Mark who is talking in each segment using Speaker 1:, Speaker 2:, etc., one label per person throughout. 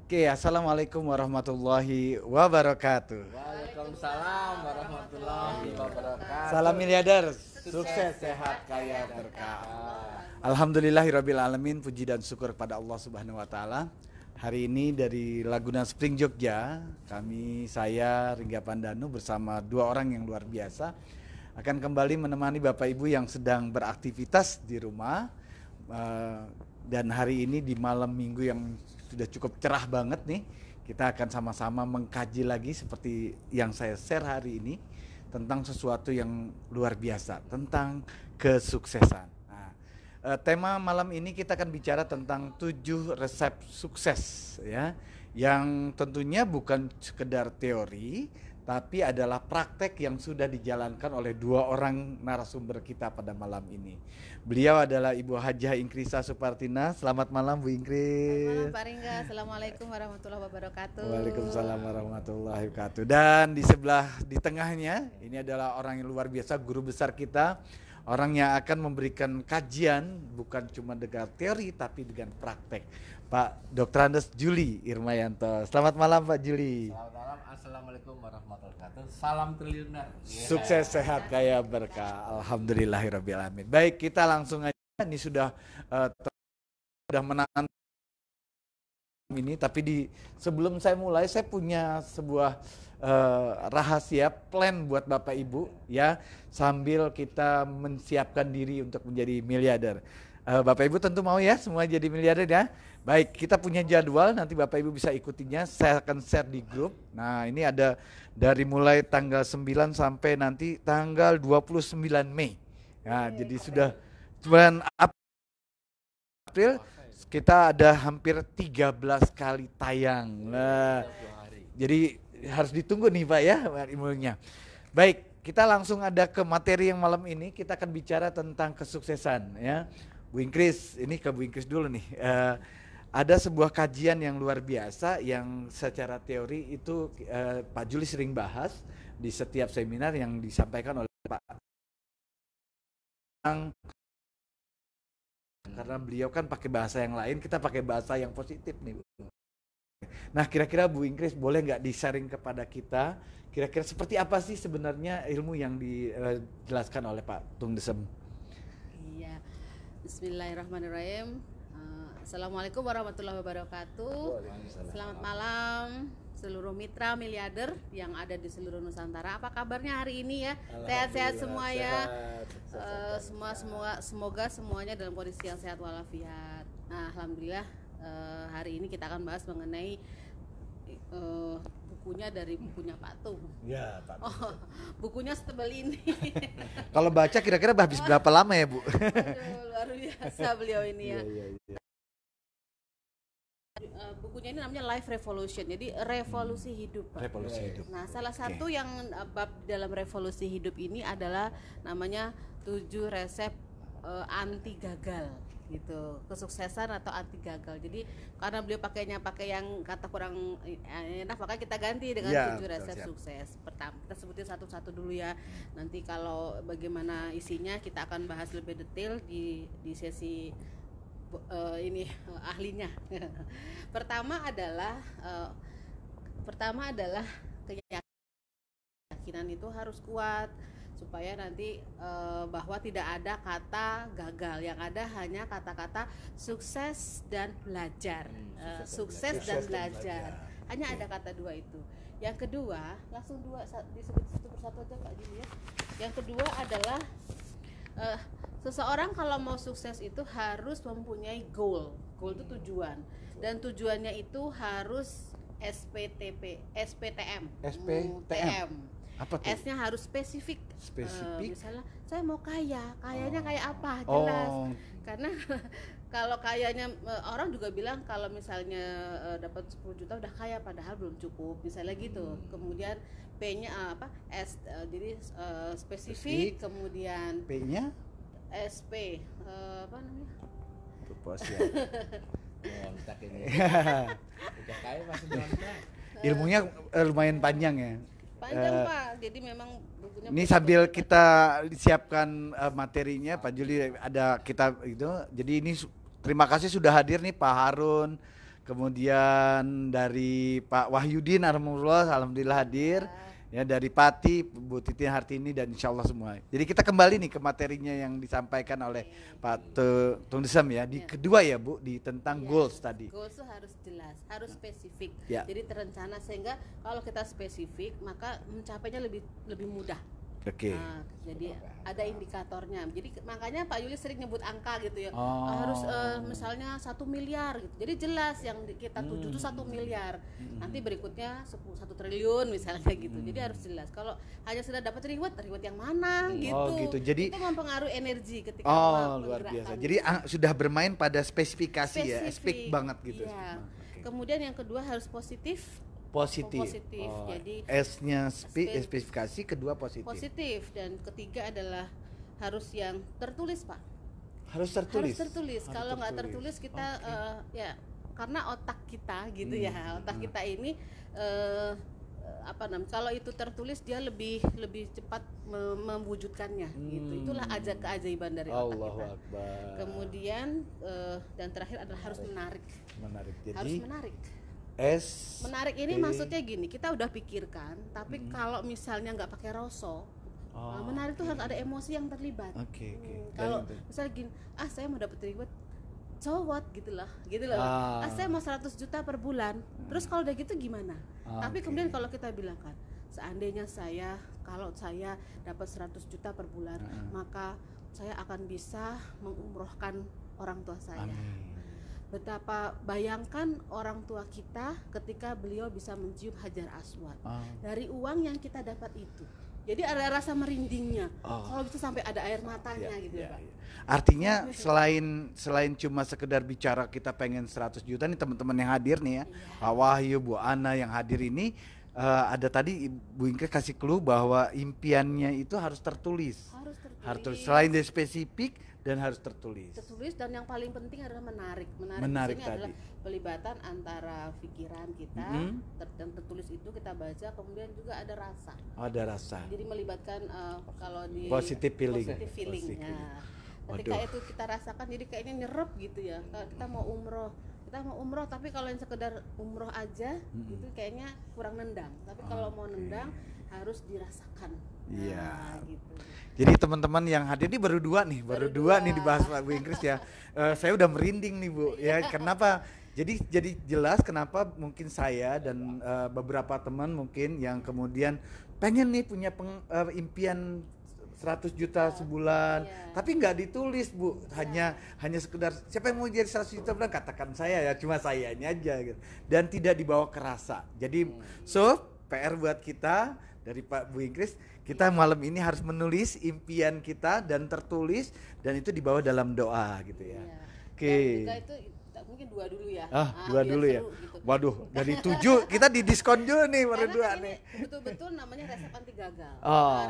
Speaker 1: Oke, assalamualaikum warahmatullahi wabarakatuh.
Speaker 2: Waalaikumsalam warahmatullahi wabarakatuh.
Speaker 1: Salam miliarder,
Speaker 2: Sukses,
Speaker 1: sukses, sehat, kaya,
Speaker 2: berkah.
Speaker 1: berkah. Alhamdulillahirabbil alamin, puji dan syukur kepada Allah Subhanahu wa taala. Hari ini dari Laguna Spring Jogja, saya Ringga Pandanu bersama dua orang yang luar biasa akan kembali menemani Bapak Ibu yang sedang beraktivitas di rumah. Dan hari ini di malam minggu yang sudah cukup cerah banget nih, kita akan sama-sama mengkaji lagi seperti yang saya share hari ini tentang sesuatu yang luar biasa, tentang kesuksesan. Nah, tema malam ini kita akan bicara tentang 7 resep sukses ya, yang tentunya bukan sekedar teori, tapi adalah praktek yang sudah dijalankan oleh dua orang narasumber kita pada malam ini. Beliau adalah Ibu Hajah Inkrisa Supartina. Selamat malam Bu
Speaker 3: Selamat malam
Speaker 1: Ingkris.
Speaker 3: Pak Ringga, Assalamualaikum warahmatullahi wabarakatuh.
Speaker 1: Waalaikumsalam warahmatullahi wabarakatuh. Dan di tengahnya ini adalah orang yang luar biasa, guru besar kita, orang yang akan memberikan kajian bukan cuma dengan teori tapi dengan praktek, Pak Dr. Andes Juli Irmayanto. Selamat malam Pak Juli.
Speaker 2: Selamat malam, assalamulallahu warahmatullahi wabarakatuh. Salam triliuner.
Speaker 1: Sukses, sehat, kaya, berkah. Alhamdulillahirabbil alamin. Baik, kita langsung aja. Ini sudah menangan ini, tapi sebelum saya mulai, saya punya sebuah rahasia plan buat Bapak Ibu ya, sambil kita menyiapkan diri untuk menjadi miliarder. Bapak Ibu tentu mau ya semua jadi miliarder ya. Baik, kita punya jadwal, nanti Bapak Ibu bisa ikutinya, saya akan share di grup. Nah, ini ada dari mulai tanggal 9 sampai nanti tanggal 29 Mei. Nah, jadi sudah bulan April kita ada hampir 13 kali tayang. Nah, jadi harus ditunggu nih Pak ya ilmunya. Baik, kita langsung ada ke materi yang malam ini. Kita akan bicara tentang kesuksesan ya. Bu Ingkris, ini ke Bu Ingkris dulu nih. Ada sebuah kajian yang luar biasa yang secara teori itu Pak Juli sering bahas di setiap seminar yang disampaikan oleh Pak. Karena beliau kan pakai bahasa yang lain, kita pakai bahasa yang positif nih Bu. Nah, kira-kira Bu Ingkris boleh nggak di-sharing kepada kita, kira-kira seperti apa sih sebenarnya ilmu yang dijelaskan oleh Pak Tung Desem?
Speaker 3: Iya, Bismillahirrahmanirrahim. Assalamualaikum warahmatullahi wabarakatuh. Selamat malam seluruh mitra miliarder yang ada di seluruh Nusantara. Apa kabarnya hari ini ya? Sehat-sehat semua ya. Semoga semuanya dalam kondisi yang sehat walafiat. Nah, alhamdulillah hari ini kita akan bahas mengenai bukunya Pak Tung.
Speaker 1: Ya, Pak.
Speaker 3: Oh, bukunya setebal ini.
Speaker 1: Kalau baca kira-kira habis berapa lama ya Bu?
Speaker 3: Aduh, luar biasa beliau ini ya.
Speaker 1: Iya.
Speaker 3: Bukunya ini namanya Life Revolution, jadi revolusi hidup, Pak.
Speaker 1: Revolusi hidup.
Speaker 3: Nah, salah satu yang bab dalam revolusi hidup ini adalah namanya 7 resep anti gagal gitu, kesuksesan atau anti gagal. Jadi karena beliau pakai yang kata kurang enak, maka kita ganti dengan
Speaker 1: Ya,
Speaker 3: 7 resep
Speaker 1: siap.
Speaker 3: sukses. Pertama kita sebutin satu-satu dulu ya. Nanti kalau bagaimana isinya kita akan bahas lebih detail di sesi ahlinya. Pertama adalah keyakinan itu harus kuat supaya nanti bahwa tidak ada kata gagal, yang ada hanya kata-kata sukses dan belajar. Sukses dan belajar. Hanya ada kata dua itu. Yang kedua, langsung disebut satu persatu aja Pak Juli ya. Yang kedua adalah seseorang kalau mau sukses itu harus mempunyai goal. Goal itu tujuan. Dan tujuannya itu harus SPTM.
Speaker 1: Apa tuh?
Speaker 3: S-nya harus spesifik. Misalnya saya mau kayanya kayak apa? Jelas. Karena kalau kayanya orang juga bilang kalau misalnya dapat 10 juta udah kaya, padahal belum cukup. Misalnya gitu. Kemudian P-nya jadi spesifik, kemudian
Speaker 1: P-nya
Speaker 3: SP apa namanya?
Speaker 1: proporsi.
Speaker 2: Kontak ini. Udah kaya masih kontak.
Speaker 1: Ilmunya lumayan panjang ya.
Speaker 3: Panjang Pak, jadi memang bukunya.
Speaker 1: Ini sambil kita siapkan materinya Pak Juli, ada kita itu. Jadi ini terima kasih sudah hadir nih Pak Harun, kemudian dari Pak Wahyudin alhamdulillah hadir. Ya, dari Pati, Bu Titin Hartini, dan insya Allah semua. Jadi kita kembali nih ke materinya yang disampaikan oleh Pak Tung Desem ya. Di kedua ya Bu, di tentang goals tadi.
Speaker 3: Goals itu harus jelas, harus spesifik.
Speaker 1: Ya.
Speaker 3: Jadi terencana, sehingga kalau kita spesifik maka mencapainya lebih mudah.
Speaker 1: Oke.
Speaker 3: Nah, jadi ada indikatornya. Jadi makanya Pak Yuli sering nyebut angka gitu ya. Harus misalnya 1 miliar gitu. Jadi jelas yang kita tuju itu 1 miliar. Nanti berikutnya 1 triliun misalnya gitu. Jadi harus jelas. Kalau hanya sudah dapat reward yang mana gitu.
Speaker 1: Oh gitu. Jadi
Speaker 3: itu mempengaruhi energi ketika
Speaker 1: luar biasa. Jadi sudah bermain pada spesifikasi ya, spesifik banget gitu.
Speaker 3: Iya. Kemudian yang kedua harus positif.
Speaker 1: Positif.
Speaker 3: Jadi
Speaker 1: S-nya spesifikasi, kedua positif.
Speaker 3: Dan ketiga adalah harus yang tertulis, Pak.
Speaker 1: Harus tertulis.
Speaker 3: Kalau nggak tertulis kita ya karena otak kita gitu ya. Otak kita ini kalau itu tertulis dia lebih cepat mewujudkannya gitu. Itulah keajaiban dari otak kita.
Speaker 1: Akbar.
Speaker 3: Kemudian dan terakhir adalah harus menarik.
Speaker 1: Jadi
Speaker 3: harus menarik. Menarik ini maksudnya gini, kita udah pikirkan, tapi kalau misalnya nggak pakai rasa, menarik tuh harus ada emosi yang terlibat. Kalau misalnya gini, saya mau dapat reward, so what gitu loh. Saya mau 100 juta per bulan, terus kalau udah gitu gimana? Tapi kemudian kalau kita bilang kan, seandainya kalau saya dapat 100 juta per bulan, maka saya akan bisa mengumrohkan orang tua saya.
Speaker 1: Amin.
Speaker 3: Betapa bayangkan orang tua kita ketika beliau bisa mencium Hajar Aswad dari uang yang kita dapat itu. Jadi ada rasa merindingnya. Kalau bisa sampai ada air matanya gitu Pak.
Speaker 1: Artinya selain cuma sekedar bicara kita pengen 100 juta nih teman-teman yang hadir nih ya. Pak Wahyu, Bu Ana yang hadir ini ada tadi Bu Ingrid kasih clue bahwa impiannya itu harus tertulis. Harus tertulis. Selain dari spesifik dan harus tertulis.
Speaker 3: Dan yang paling penting adalah menarik di sini adalah pelibatan antara pikiran kita dan tertulis itu kita baca, kemudian juga ada rasa. Jadi melibatkan kalau di
Speaker 1: positive feeling.
Speaker 3: Nah, ketika itu kita rasakan, jadi kayaknya nyerep gitu ya. Kalau kita mau umroh tapi kalau yang sekedar umroh aja itu kayaknya kurang nendang. Tapi kalau mau nendang harus dirasakan.
Speaker 1: Iya.
Speaker 3: Gitu.
Speaker 1: Jadi teman-teman yang hadir ini baru dua nih dibahas Pak Bu Ingrid ya. Saya udah merinding nih Bu ya. Kenapa? Jadi jelas kenapa mungkin saya dan beberapa teman mungkin yang kemudian pengen nih punya impian 100 juta sebulan, tapi nggak ditulis Bu, hanya sekedar siapa yang mau jadi 100 juta bulan, katakan saya ya, cuma sayanya aja gitu, dan tidak dibawa ke rasa. Jadi PR buat kita dari Pak Bu Ingrid, kita malam ini harus menulis impian kita dan tertulis, dan itu dibawa dalam doa gitu ya.
Speaker 3: Oke. Dan juga itu mungkin 2 dulu ya.
Speaker 1: 2 dulu ya. Gitu. Waduh, dari 7 kita didiskon dulu nih baru 2 nih.
Speaker 3: Betul-betul namanya resep anti gagal.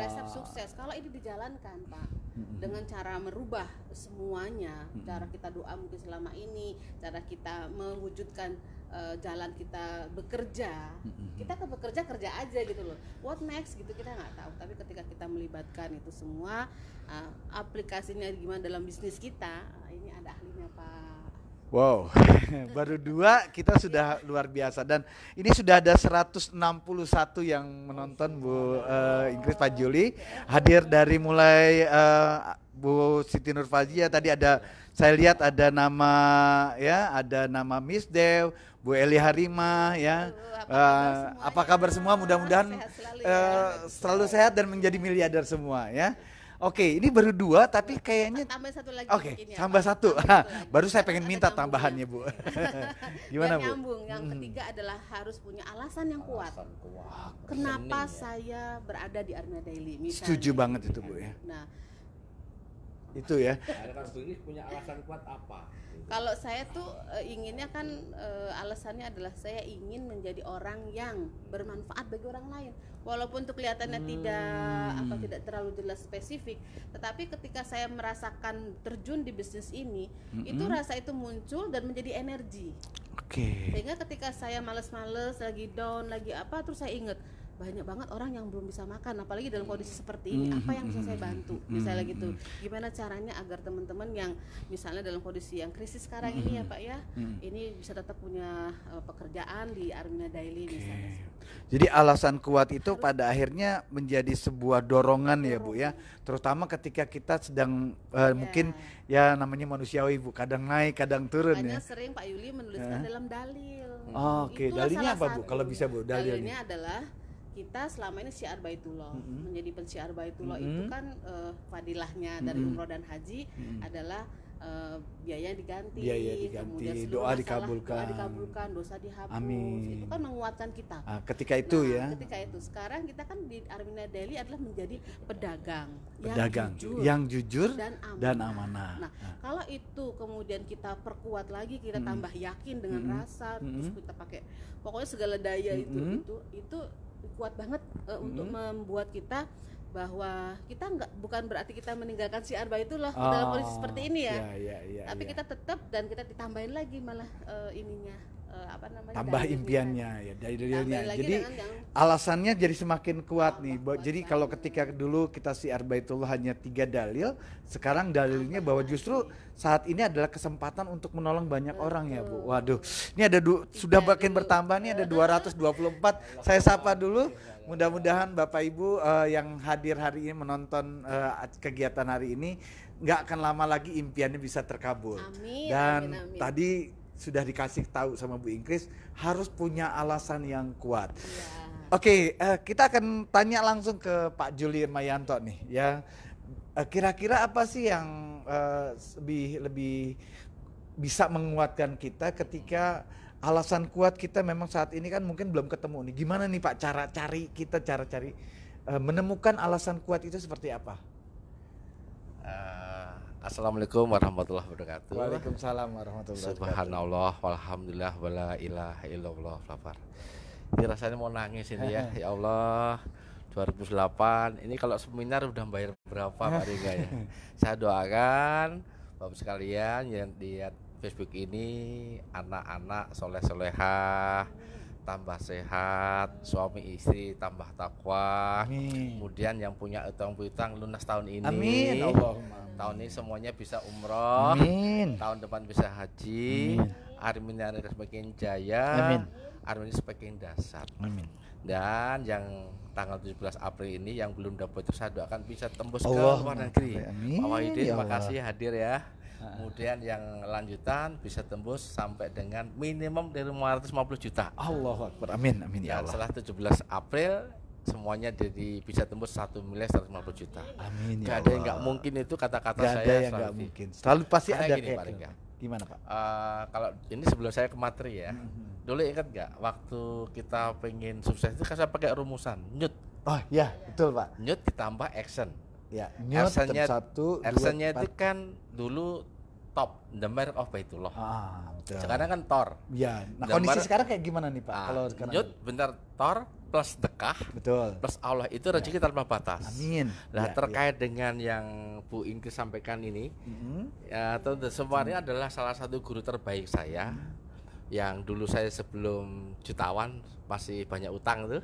Speaker 3: Resep sukses. Kalau ini dijalankan, Pak, dengan cara merubah semuanya, cara kita doa mungkin selama ini, cara kita mewujudkan jalan kita bekerja, kita kerja aja gitu loh. What next gitu kita nggak tahu. Tapi ketika kita melibatkan itu semua, aplikasinya gimana dalam bisnis kita, ini ada ahlinya Pak.
Speaker 1: Wow, baru 2 kita sudah luar biasa, dan ini sudah ada 161 yang menonton Bu Ingrid, Pak Juli hadir dari mulai Bu Siti Nurfazia tadi ada, saya lihat ada nama Miss Dew, Bu Eli Harima ya. Apa kabar semua? Mudah-mudahan selalu sehat dan menjadi miliarder semua ya. Oke, ini baru 2 tapi kayaknya
Speaker 3: tambah 1 lagi.
Speaker 1: Oke, tambah 1. Baru saya pengen minta tambahannya Bu. Gimana Bu?
Speaker 3: Nyambung. Yang ketiga adalah harus punya alasan yang kuat. Kenapa saya berada di Armia Daily misalnya.
Speaker 1: Setuju banget itu Bu ya.
Speaker 3: Nah,
Speaker 1: itu ya.
Speaker 2: Ini punya alasan kuat apa?
Speaker 3: Kalau saya tuh inginnya kan alasannya adalah saya ingin menjadi orang yang bermanfaat bagi orang lain. Walaupun itu kelihatannya tidak terlalu jelas spesifik, tetapi ketika saya merasakan terjun di bisnis ini, itu rasa itu muncul dan menjadi energi.
Speaker 1: Oke.
Speaker 3: Sehingga ketika saya males-males, lagi down, lagi apa, terus saya ingat banyak banget orang yang belum bisa makan, apalagi dalam kondisi seperti ini, apa yang bisa saya bantu, misalnya gitu. Gimana caranya agar teman-teman yang misalnya dalam kondisi yang krisis sekarang ini ya Pak ya, ini bisa tetap punya pekerjaan di Armina Daily misalnya.
Speaker 1: Jadi alasan kuat itu pada akhirnya menjadi sebuah dorongan ya Bu ya, terutama ketika kita sedang mungkin ya namanya manusiawi Bu, kadang naik kadang turun.
Speaker 3: Makanya
Speaker 1: ya.
Speaker 3: sering Pak Yuli menuliskan dalam dalil.
Speaker 1: Oke, dalilnya apa Bu? Kalau bisa Bu,
Speaker 3: dalilnya adalah kita selama ini syiar Baitullah, menjadi pensiar Baitullah itu kan fadilahnya dari umroh dan haji adalah biaya diganti, kemudian
Speaker 1: doa
Speaker 3: dikabulkan, dosa dihapus. Amin. Itu kan menguatkan kita.
Speaker 1: Ketika itu
Speaker 3: ketika itu sekarang kita kan di Armina Daily adalah menjadi pedagang
Speaker 1: yang jujur dan
Speaker 3: amanah. Nah, kalau itu kemudian kita perkuat lagi, kita tambah yakin dengan rasa, terus kita pakai pokoknya segala daya itu kuat banget untuk membuat kita bahwa kita bukan berarti kita meninggalkan syiar Baitullah dalam kondisi seperti ini ya. Tapi kita tetap dan kita ditambahin lagi malah
Speaker 1: tambah impiannya ya dalilnya. Jadi alasannya jadi semakin kuat nih. Jadi kalau ketika dulu kita syiar Baitullah hanya 3 dalil, sekarang dalilnya bahwa justru saat ini adalah kesempatan untuk menolong banyak orang ya Bu. Waduh, ini ada sudah makin bertambah nih, ada 224. Saya sapa dulu. Mudah-mudahan Bapak Ibu yang hadir hari ini menonton kegiatan hari ini nggak akan lama lagi impiannya bisa terkabul. Dan tadi sudah dikasih tahu sama Bu Ingkris harus punya alasan yang kuat. Oke, kita akan tanya langsung ke Pak Juli Irmayanto nih ya. Kira-kira apa sih yang lebih bisa menguatkan kita ketika alasan kuat kita memang saat ini kan mungkin belum ketemu nih. Gimana nih Pak cara cari menemukan alasan kuat itu seperti apa?
Speaker 2: Assalamualaikum warahmatullahi wabarakatuh.
Speaker 1: Waalaikumsalam warahmatullahi wabarakatuh.
Speaker 2: Subhanallah walhamdulillah wala ilaha illallah lafar. Ini rasanya mau nangis ini ya. Ya Allah, 2008 ini kalau seminar udah bayar berapa Pak Riga ya. Saya doakan Bapak sekalian yang lihat Facebook ini anak-anak soleh-solehah tambah sehat, suami istri tambah takwa. Kemudian yang punya utang piutang lunas tahun ini.
Speaker 1: Amin. Allahumma.
Speaker 2: Tahun ini semuanya bisa umroh.
Speaker 1: Amin.
Speaker 2: Tahun depan bisa haji. Armina semakin jaya.
Speaker 1: Amin.
Speaker 2: Armina semakin dasar.
Speaker 1: Amin.
Speaker 2: Dan yang tanggal 17 April ini yang belum dapat itu saya doakan bisa tembus ke luar negeri. Pak Wahidin terima kasih hadir ya. Kemudian yang lanjutan bisa tembus sampai dengan minimum dari 550 juta.
Speaker 1: Allahu Akbar. Amin. Amin ya Allah.
Speaker 2: Setelah 17 April semuanya jadi bisa tembus 1.150 juta.
Speaker 1: Amin ya Allah.
Speaker 2: Gak ada yang nggak mungkin itu kata-kata saya.
Speaker 1: Gak ada yang nggak mungkin. Selalu pasti ada
Speaker 2: gini, Pak Rika.
Speaker 1: Gimana Pak?
Speaker 2: Kalau ini sebelum saya ke materi ya. Dulu ingat nggak waktu kita pengen sukses itu kan saya pakai rumusan NYUT.
Speaker 1: Oh iya betul Pak.
Speaker 2: NYUT ditambah action.
Speaker 1: Ya,
Speaker 2: actionnya itu kan dulu top the merit of Baitullah.
Speaker 1: Betul.
Speaker 2: Sekarang kan Tor.
Speaker 1: Iya. Nah, kondisi sekarang kayak gimana nih Pak? Kalau sekarang
Speaker 2: NYUT bener Tor plus dekah.
Speaker 1: Betul.
Speaker 2: Plus Allah itu rezeki tanpa batas.
Speaker 1: Amin.
Speaker 2: Nah, terkait dengan yang Bu Ingkris sampaikan ini, ya tentu semuanya adalah salah satu guru terbaik saya. Yang dulu saya sebelum jutawan masih banyak utang tuh.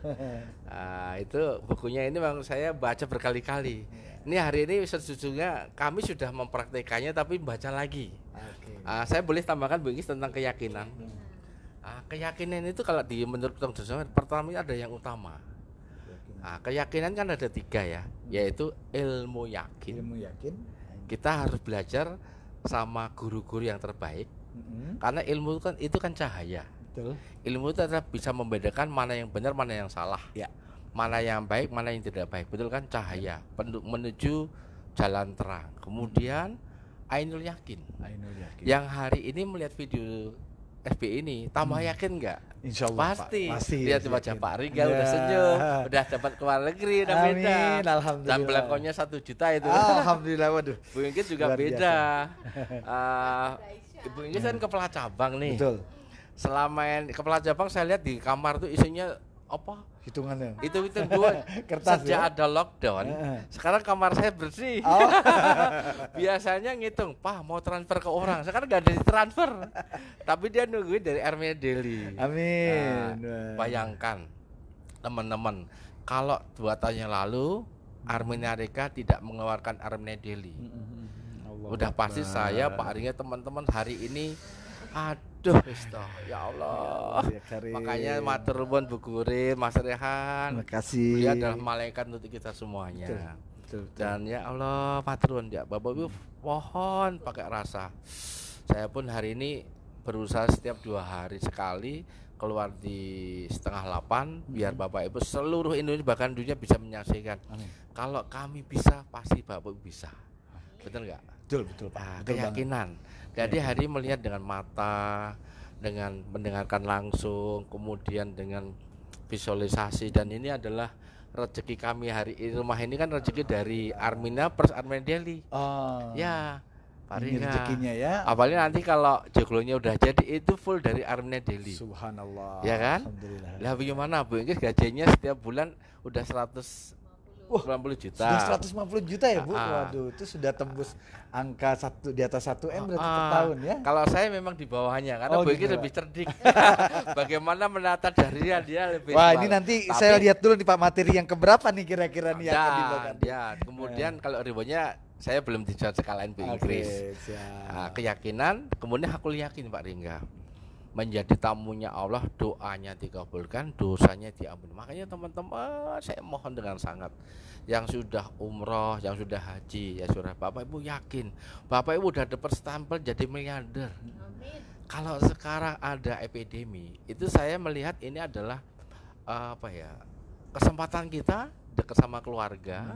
Speaker 2: Itu bukunya ini memang saya baca berkali-kali. Ini hari ini sejujurnya kami sudah mempraktekannya tapi baca lagi. Saya boleh tambahkan Bu Ingkris tentang keyakinan. Keyakinan itu kalau di menurut pertama ada yang utama. Keyakinan kan ada 3 ya, yaitu ilmu yakin. Kita harus belajar sama guru-guru yang terbaik. Karena ilmu itu kan cahaya.
Speaker 1: Betul.
Speaker 2: Ilmu itu adalah bisa membedakan mana yang benar, mana yang salah.
Speaker 1: Ya.
Speaker 2: Mana yang baik, mana yang tidak baik. Betul kan cahaya menuju jalan terang. Kemudian ainul yakin. Yang hari ini melihat video FB ini tambah yakin nggak?
Speaker 1: Insya Allah
Speaker 2: pasti.
Speaker 1: Pasti.
Speaker 2: Lihat wajah Pak Riga udah senyum, udah dapat ke luar negeri, udah beda.
Speaker 1: Alhamdulillah.
Speaker 2: Dan belangkonya 1 juta itu.
Speaker 1: Alhamdulillah, waduh.
Speaker 2: Bu Ingkris juga beda. Ibu Ingkris kan kepala cabang nih.
Speaker 1: Betul.
Speaker 2: Selama kepala cabang saya lihat di kamar tuh isinya apa?
Speaker 1: Hitungannya.
Speaker 2: Itu gua
Speaker 1: kertas
Speaker 2: sejak
Speaker 1: ya?
Speaker 2: ada lockdown. Sekarang kamar saya bersih. Biasanya ngitung, Pak mau transfer ke orang. Sekarang nggak ada transfer. Tapi dia nungguin dari Armina Daily.
Speaker 1: Amin.
Speaker 2: Bayangkan teman-teman, kalau 2 tahun yang lalu Armenia Reka tidak mengeluarkan Armenia Daily, udah pasti saya Pak Ringa teman-teman hari ini, aduh ya Allah, makanya matur nuwun Bu Kurin, Mas Rehan,
Speaker 1: makasih.
Speaker 2: Beliau adalah malaikat untuk kita semuanya. Betul. Dan ya Allah matur nuwun ya Bapak Ibu, mohon pakai rasa. Saya pun hari ini berusaha setiap 2 hari sekali keluar di 7:30 biar Bapak Ibu seluruh Indonesia bahkan dunia bisa menyaksikan. Kalau kami bisa, pasti Bapak Ibu bisa. Betul nggak?
Speaker 1: Betul Pak.
Speaker 2: Nah,
Speaker 1: betul
Speaker 2: keyakinan. Jadi hari melihat dengan mata, dengan mendengarkan langsung, kemudian dengan visualisasi, dan ini adalah rezeki kami hari ini. Rumah ini kan rezeki dari Armina plus Armenia Daily. Ya. Pak Ringa.
Speaker 1: Rezekinya ya.
Speaker 2: Apalagi nanti kalau joglonya udah jadi itu full dari Armenia Daily.
Speaker 1: Subhanallah.
Speaker 2: Ya kan?
Speaker 1: Alhamdulillah.
Speaker 2: Lah bagaimana Bu? Ini gajinya setiap bulan udah 190 juta.
Speaker 1: Sudah 150 juta ya Bu? Waduh, itu sudah tembus angka di atas 1 M berarti per tahun ya?
Speaker 2: Kalau saya memang di bawahnya karena Bu ini lebih cerdik. Bagaimana menata darinya dia lebih.
Speaker 1: Wah, ini nanti saya lihat dulu nih Pak, materi yang keberapa nih kira-kira nih yang akan dibawakan.
Speaker 2: Ya, kemudian kalau ribuannya saya belum dijawab sekalian Bu Inggris. Keyakinan, kemudian aku yakin Pak Ringga menjadi tamunya Allah, doanya dikabulkan, dosanya diampuni. Makanya teman-teman saya mohon dengan sangat, yang sudah umroh, yang sudah haji, ya sudah Bapak Ibu yakin, Bapak Ibu udah dapat stempel jadi miliarder. Kalau sekarang ada epidemi, itu saya melihat ini adalah kesempatan kita dekat sama keluarga.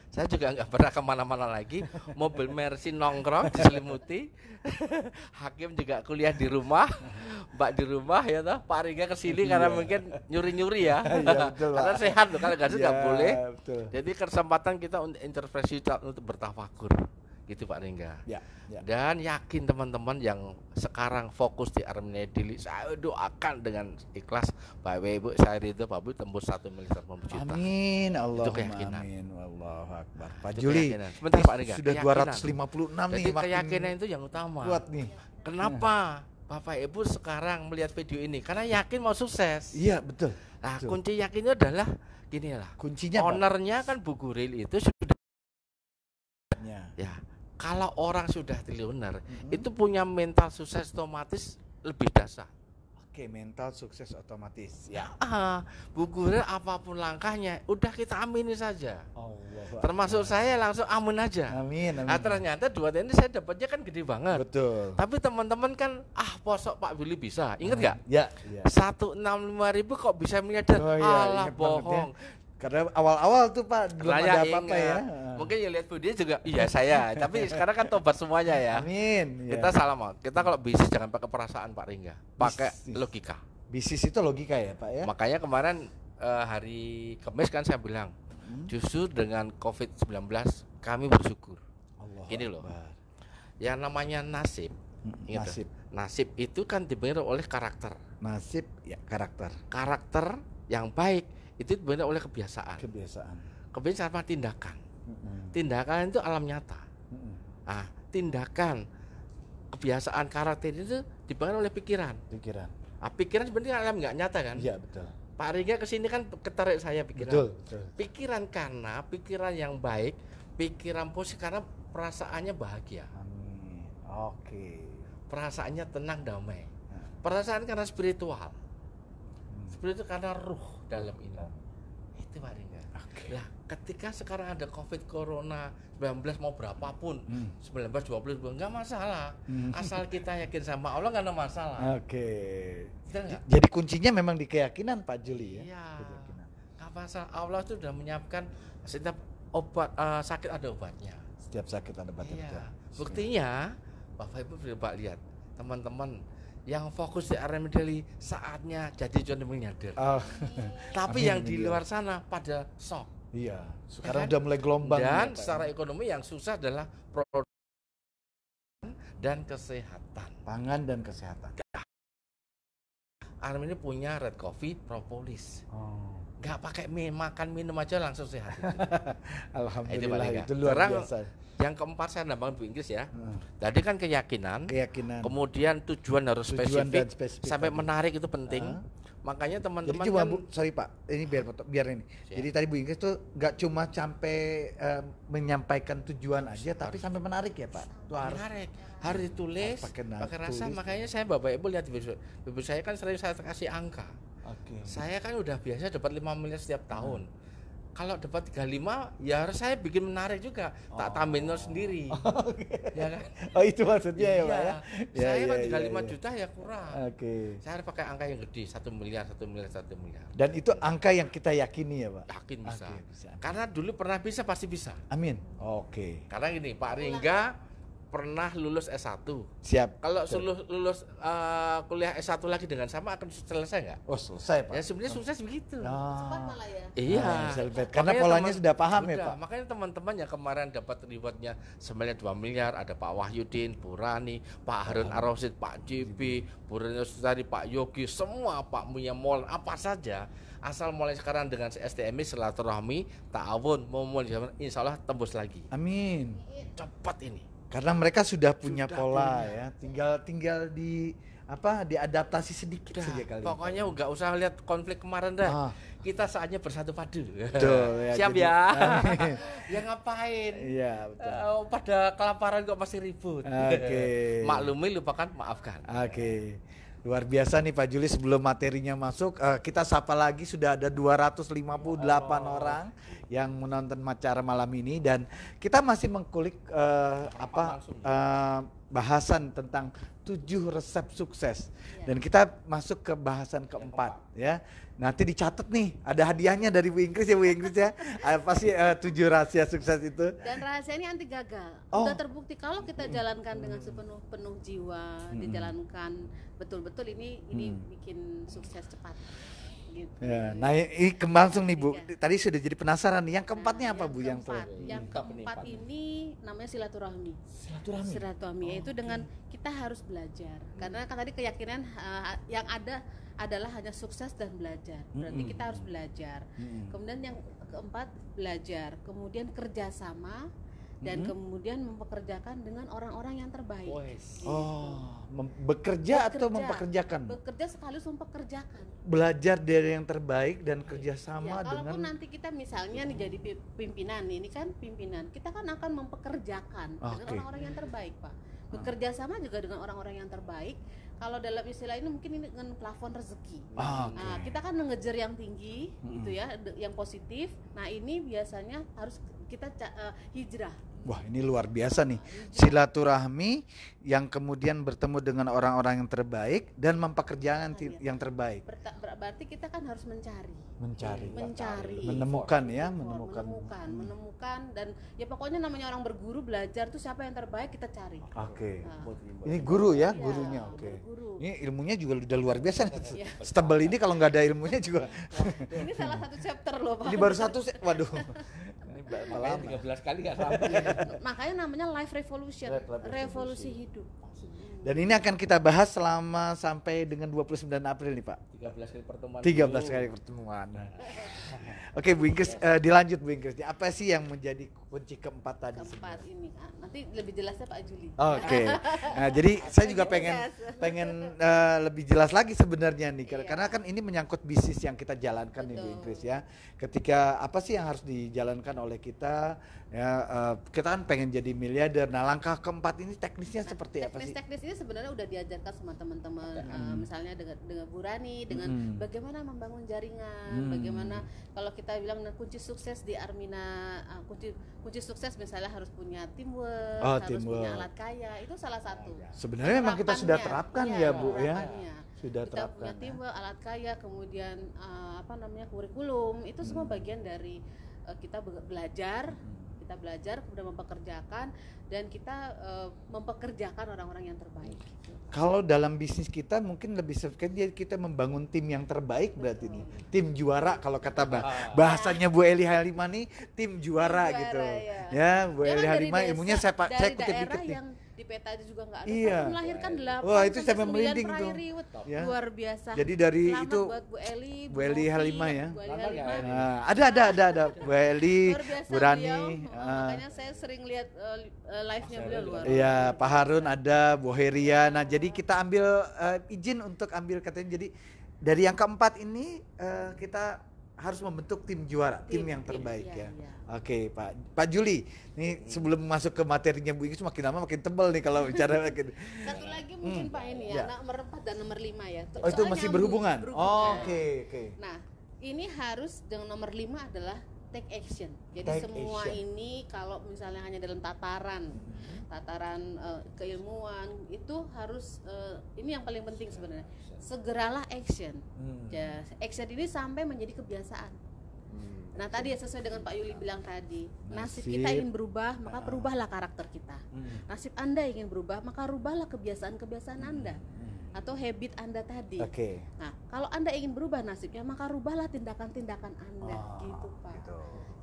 Speaker 2: Saya juga nggak pernah kemana-mana lagi. Mobil Mercy nongkrong diselimuti. Hakim juga kuliah di rumah, Mbak di rumah ya toh. Pak Ringga kesini karena mungkin nyuri-nyuri ya.
Speaker 1: Iya, betul,
Speaker 2: karena sehat loh, kalau nggak boleh.
Speaker 1: Betul.
Speaker 2: Jadi kesempatan kita untuk intervensi untuk bertafakur, gitu Pak Ringga.
Speaker 1: Ya.
Speaker 2: Dan yakin teman-teman yang sekarang fokus di Armenia Daily, saya doakan dengan ikhlas Bapak Ibu, saya ridho Bapak Ibu tembus 1 miliar juta.
Speaker 1: Amin, Allahumma amin, wallahu akbar. Pak Juli,
Speaker 2: sebentar Pak Ringga,
Speaker 1: sudah 256 nih.
Speaker 2: Jadi keyakinan itu yang utama.
Speaker 1: Kuat nih.
Speaker 2: Kenapa Bapak Ibu sekarang melihat video ini? Karena yakin mau sukses.
Speaker 1: Iya, betul.
Speaker 2: Nah, kunci yakinnya adalah gini lah.
Speaker 1: Kuncinya
Speaker 2: ownernya kan Bu Guril itu sudah. Ya. Kalau orang sudah triliuner, itu punya mental sukses otomatis lebih dasar.
Speaker 1: Oke, mental sukses otomatis.
Speaker 2: Ya. Bu Guril apapun langkahnya, udah kita amini saja. Termasuk saya langsung amin aja.
Speaker 1: Amin.
Speaker 2: Nah, ternyata 2 tahun ini saya dapatnya kan gede banget.
Speaker 1: Betul.
Speaker 2: Tapi teman-teman kan, posok Pak Willy bisa. Ingat nggak?
Speaker 1: Ya.
Speaker 2: 165.000 kok bisa miliarder? Alah, bohong.
Speaker 1: Karena awal-awal tuh Pak belum ada apa-apa ya.
Speaker 2: Mungkin yang lihat video juga iya saya, tapi sekarang kan tobat semuanya ya.
Speaker 1: Amin.
Speaker 2: Kita salam. Kita kalau bisnis jangan pakai perasaan Pak Ringga, pakai logika.
Speaker 1: Bisnis itu logika ya Pak ya.
Speaker 2: Makanya kemarin hari Kamis kan saya bilang, justru dengan COVID-19 kami bersyukur. Ini loh. Yang namanya nasib. Nasib itu kan dibentuk oleh karakter.
Speaker 1: Nasib ya karakter.
Speaker 2: Karakter yang baik itu dibentuk oleh kebiasaan sama tindakan. Tindakan itu alam nyata. Tindakan, kebiasaan, karakter itu dibangun oleh pikiran. Pikiran sebenarnya alam nggak nyata kan?
Speaker 1: Iya betul.
Speaker 2: Pak Ringga kesini kan ketarik saya pikiran.
Speaker 1: Betul.
Speaker 2: Pikiran karena pikiran yang baik, pikiran positif karena perasaannya bahagia.
Speaker 1: Oke.
Speaker 2: Perasaannya tenang, damai. Perasaan karena spiritual. Spiritual karena ruh dalam ini. Itu Pak Ringga. Lah, ketika sekarang ada COVID Corona 19 mau berapapun, 19 20 enggak masalah. Asal kita yakin sama Allah enggak ada masalah.
Speaker 1: Oke. Jadi kuncinya memang di keyakinan Pak Juli ya.
Speaker 2: Iya. Enggak masalah. Allah itu sudah menyiapkan setiap obat sakit ada obatnya.
Speaker 1: Setiap sakit ada obatnya.
Speaker 2: Iya. Buktinya Bapak Ibu coba lihat teman-teman yang fokus di Armenia Daily saatnya jadi John miliarder. Tapi yang di luar sana pada shock.
Speaker 1: Iya. Sekarang udah mulai gelombang.
Speaker 2: Dan secara ekonomi yang susah adalah produk dan kesehatan.
Speaker 1: Pangan dan kesehatan.
Speaker 2: Armenia punya red coffee propolis. nggak pakai makan minum aja langsung sehat.
Speaker 1: Alhamdulillah itu luar biasa.
Speaker 2: Yang keempat saya nambahkan Bu Inggris ya. Tadi kan keyakinan. Kemudian tujuan harus spesifik, sampai menarik itu penting. Makanya teman-teman
Speaker 1: jadi cuma kan, sorry Pak, ini biar ini. Siap. Jadi tadi Bu Inggris tuh nggak cuma sampai menyampaikan tujuan aja, tapi sampai menarik ya Pak.
Speaker 2: Itu harus ditulis, pakai rasa. Makanya saya Bapak Ibu lihat ibu saya kan sering saya kasih angka. Saya kan udah biasa dapat 5 miliar setiap tahun. Kalau dapat 35 ya harus saya bikin menarik juga, tak tambahin sendiri. Ya kan?
Speaker 1: Oh itu maksudnya ya Pak ya.
Speaker 2: Saya kan 35 juta ya kurang. Saya harus pakai angka yang gede, 1 miliar.
Speaker 1: Dan itu angka yang kita yakini ya Pak.
Speaker 2: Yakin bisa. Karena dulu pernah bisa, pasti bisa.
Speaker 1: Amin.
Speaker 2: Karena gini, Pak Ringga pernah lulus S1.
Speaker 1: Siap.
Speaker 2: Kalau lulus kuliah S1 lagi dengan sama akan selesai nggak?
Speaker 1: Oh selesai Pak.
Speaker 2: Ya sebenarnya sukses begitu.
Speaker 3: Cepat malah ya.
Speaker 2: Iya.
Speaker 1: Karena polanya sudah paham ya Pak.
Speaker 2: Makanya teman-teman yang kemarin dapat rewardnya sebenarnya 2 miliar, ada Pak Wahyudin, Bu Rani, Pak Harun Ar-Rasyid, Pak JB, Bu Rani Sutari, Pak Yogi, semua Pak Muya Mol, apa saja. Asal mulai sekarang dengan STMI, silaturahmi, ta'awun, insya Allah tembus lagi.
Speaker 1: Amin.
Speaker 2: Cepat ini.
Speaker 1: Karena mereka sudah punya pola ya, tinggal diadaptasi sedikit saja kali.
Speaker 2: Pokoknya nggak usah lihat konflik kemarin dah. Kita saatnya bersatu padu.
Speaker 1: Betul.
Speaker 2: Siap jadi, ya. Ya ngapain?
Speaker 1: Iya betul.
Speaker 2: Pada kelaparan kok masih ribut. Maklumi, lupakan, maafkan.
Speaker 1: Luar biasa nih Pak Juli, sebelum materinya masuk, kita sapa lagi, sudah ada 258 orang yang menonton acara malam ini, dan kita masih mengkulik bahasan tentang 7 resep sukses. Dan kita masuk ke bahasan keempat ya. Nanti dicatat nih, ada hadiahnya dari Bu Inggris ya Bu Inggris ya. Apa sih 7 rahasia sukses itu?
Speaker 3: Dan rahasia ini anti gagal. Sudah terbukti kalau kita jalankan dengan sepenuh jiwa, dijalankan betul-betul ini bikin sukses cepat. Gitu.
Speaker 1: Ya, nah ini langsung nih Bu. Tadi sudah jadi penasaran nih. Yang keempatnya apa Bu? Yang
Speaker 3: keempat ini namanya silaturahmi. Silaturahmi itu dengan kita harus belajar. Karena kan tadi keyakinan yang ada adalah hanya sukses dan belajar. Berarti kita harus belajar. Kemudian yang keempat belajar, kemudian kerjasama, dan kemudian mempekerjakan dengan orang-orang yang terbaik.
Speaker 1: Bekerja atau mempekerjakan?
Speaker 3: Bekerja sekaligus mempekerjakan.
Speaker 1: Belajar dari yang terbaik dan kerjasama dengan.
Speaker 3: Kalaupun nanti kita misalnya nih jadi pimpinan, ini kan pimpinan, kita kan akan mempekerjakan dengan orang-orang yang terbaik, Pak. Bekerja sama juga dengan orang-orang yang terbaik. Kalau dalam istilah ini mungkin ini dengan plafon rezeki. Nah, kita kan mengejar yang tinggi, gitu ya, yang positif. Nah, ini biasanya harus kita hijrah.
Speaker 1: Wah, ini luar biasa nih. Silaturahmi yang kemudian bertemu dengan orang-orang yang terbaik dan mempekerjakan yang terbaik.
Speaker 3: Berarti kita kan harus mencari,
Speaker 1: menemukan
Speaker 3: dan ya pokoknya namanya orang berguru, belajar tuh siapa yang terbaik kita cari.
Speaker 1: Ini guru ya, gurunya. Guru. Ini ilmunya juga udah luar biasa nih. Setebal ini kalau nggak ada ilmunya juga.
Speaker 3: Ini salah satu chapter loh Pak.
Speaker 1: Ini baru satu, waduh.
Speaker 2: Makanya 13 kali nggak sampai.
Speaker 3: Makanya namanya life revolution, revolusi hidup.
Speaker 1: Dan ini akan kita bahas selama sampai dengan 29 April nih Pak.
Speaker 2: 13 kali pertemuan.
Speaker 1: 13 kali pertemuan. Oke Bu Inggris, dilanjut Bu Inggris. Apa sih yang menjadi kunci keempat tadi?
Speaker 3: Keempat ini, nanti lebih jelasnya Pak Juli.
Speaker 1: Nah, jadi saya juga pengen lebih jelas lagi sebenarnya nih, karena kan ini menyangkut bisnis yang kita jalankan nih Bu Inggris ya. Ketika apa sih yang harus dijalankan oleh kita? Ya, kita kan pengen jadi miliarder. Nah, langkah keempat ini teknisnya seperti apa sih?
Speaker 3: Teknis ini sebenarnya udah diajarkan sama teman-teman, misalnya dengan Bu Rani, dengan bagaimana membangun jaringan, bagaimana kalau kita bilang kunci sukses di Armina, kunci sukses misalnya harus punya teamwork, harus punya alat kaya, itu salah satu.
Speaker 1: Sebenarnya memang kita sudah terapkan ya Bu ya. Sudah
Speaker 3: kita
Speaker 1: terapkan.
Speaker 3: Punya teamwork, alat kaya, kemudian kurikulum, itu semua bagian dari kita belajar. Kita belajar, kemudian mempekerjakan, dan kita mempekerjakan orang-orang yang terbaik.
Speaker 1: Kalau dalam bisnis kita mungkin lebih seperti kita membangun tim yang terbaik. Berarti nih tim juara kalau kata bahasanya Bu Eli Halimah nih, tim juara gitu ya Bu Eli Halimah. Ilmunya saya kutip dikit nih.
Speaker 3: Di peta itu juga nggak ada.
Speaker 1: Iya.
Speaker 3: Tapi melahirkan 8
Speaker 1: Wah, itu
Speaker 3: sampai
Speaker 1: sampai
Speaker 3: 9
Speaker 1: merinding
Speaker 3: peraih
Speaker 1: tuh.
Speaker 3: riwet.
Speaker 1: Ya.
Speaker 3: Luar biasa.
Speaker 1: Jadi dari
Speaker 3: Selamat
Speaker 1: itu
Speaker 3: buat Bu Eli,
Speaker 1: Bu Eli
Speaker 3: Novi,
Speaker 1: Halimah ya.
Speaker 3: Bu Eli
Speaker 2: Selamat
Speaker 3: Halimah.
Speaker 2: ya, Eli.
Speaker 1: Nah, ada Bu Eli,
Speaker 3: Luar biasa
Speaker 1: Bu Rani.
Speaker 3: beliau. Makanya saya sering lihat live-nya beliau luar biasa.
Speaker 1: Iya, Pak Harun ada, Bu Heria. Nah, jadi kita ambil izin untuk ambil katanya. Jadi dari yang keempat ini kita harus membentuk tim juara, tim yang terbaik
Speaker 3: iya,
Speaker 1: ya.
Speaker 3: iya.
Speaker 1: Oke, Pak Juli. Nih sebelum masuk ke materinya Bu Inggris makin lama makin tebal nih kalau bicara makin.
Speaker 3: Satu lagi mungkin Pak ini
Speaker 1: Ya.
Speaker 3: ya, nomor 4 dan nomor 5 ya.
Speaker 1: Oh, itu
Speaker 3: Soalnya
Speaker 1: masih
Speaker 3: nyambung,
Speaker 1: berhubungan. Oh,
Speaker 3: berhubungan.
Speaker 1: oke.
Speaker 3: Nah, ini harus dengan nomor 5 adalah take action. Jadi
Speaker 1: Take
Speaker 3: semua
Speaker 1: action.
Speaker 3: ini kalau misalnya hanya dalam tataran keilmuan itu harus ini yang paling penting sebenarnya. Segeralah action. Ya, action ini sampai menjadi kebiasaan. Nah, tadi ya sesuai dengan Pak Yuli bilang tadi, nasib kita ingin berubah, maka berubahlah karakter kita. Nasib Anda ingin berubah, maka rubahlah kebiasaan-kebiasaan Anda atau habit Anda tadi.
Speaker 1: Oke.
Speaker 3: Nah, kalau Anda ingin berubah nasibnya, maka rubahlah tindakan-tindakan Anda, gitu Pak.
Speaker 1: Gitu.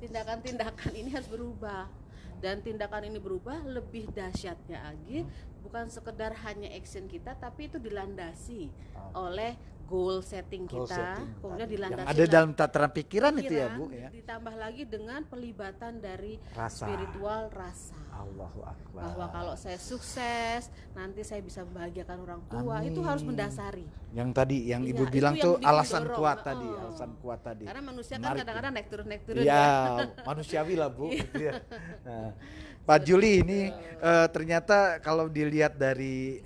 Speaker 3: Tindakan-tindakan ini harus berubah. Dan tindakan ini berubah lebih dahsyatnya lagi, bukan sekedar hanya action kita, tapi itu dilandasi oleh goal setting
Speaker 1: Goal
Speaker 3: kita,
Speaker 1: setting
Speaker 3: kemudian
Speaker 1: tadi.
Speaker 3: dilandasi
Speaker 1: Yang ada dalam
Speaker 3: lagi
Speaker 1: tataran pikiran itu ya, Bu ya.
Speaker 3: ditambah lagi dengan pelibatan dari
Speaker 1: Rasa.
Speaker 3: spiritual rasa.
Speaker 1: Allahu Akbar.
Speaker 3: Bahwa kalau saya sukses, nanti saya bisa membahagiakan orang tua.
Speaker 1: Amin.
Speaker 3: Itu harus mendasari.
Speaker 1: Yang tadi yang
Speaker 3: Iya,
Speaker 1: Ibu
Speaker 3: itu
Speaker 1: bilang
Speaker 3: yang
Speaker 1: tuh
Speaker 3: bikin
Speaker 1: alasan
Speaker 3: dorong.
Speaker 1: kuat tadi,
Speaker 3: Oh.
Speaker 1: alasan kuat tadi.
Speaker 3: Karena manusia kan
Speaker 1: Menarik
Speaker 3: kadang-kadang
Speaker 1: ya.
Speaker 3: naik turun
Speaker 1: Iya, manusiawi lah Bu. Iya. Nah, Pak Juli ini ternyata kalau dilihat dari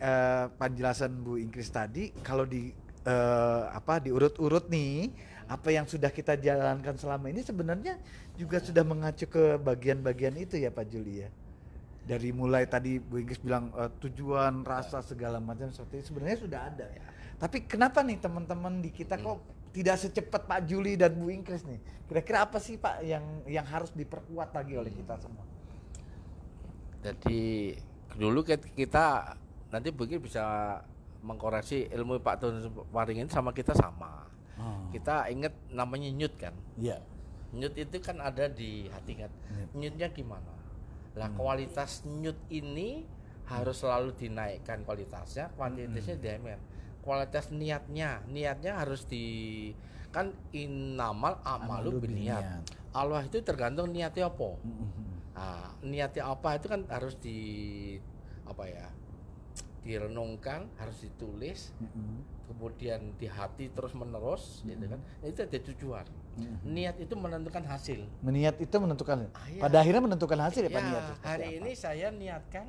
Speaker 1: penjelasan Bu Inggris tadi, kalau diurut-urut nih, apa yang sudah kita jalankan selama ini sebenarnya juga sudah mengacu ke bagian-bagian itu ya Pak Juli ya. Dari mulai tadi Bu Inggris bilang tujuan, rasa segala macam seperti itu sebenarnya sudah ada. Tapi kenapa nih teman-teman di kita kok tidak secepat Pak Juli dan Bu Inggris nih? Kira-kira apa sih Pak yang harus diperkuat lagi oleh kita semua?
Speaker 2: Jadi dulu kita nanti mungkin bisa mengkoreksi ilmu Pak Tun Waringin sama kita sama. Kita ingat namanya nyut kan?
Speaker 1: Iya.
Speaker 2: Nyut itu kan ada di hati kan. Nyutnya gimana? Lah kualitas nyut ini harus selalu dinaikkan kualitasnya, kuantitasnya diamen. Kualitas niatnya harus kan innamal a'malu binniyat. Allah itu tergantung niatnya apa. Nah, niatnya apa itu kan harus direnungkan, harus ditulis, kemudian di hati terus menerus, gitu kan? Itu ada tujuan. Niat itu menentukan hasil.
Speaker 1: Niat itu menentukan.
Speaker 2: Iya.
Speaker 1: Pada akhirnya menentukan hasil ya Pak niat. itu seperti
Speaker 2: Hari
Speaker 1: apa?
Speaker 2: ini saya niatkan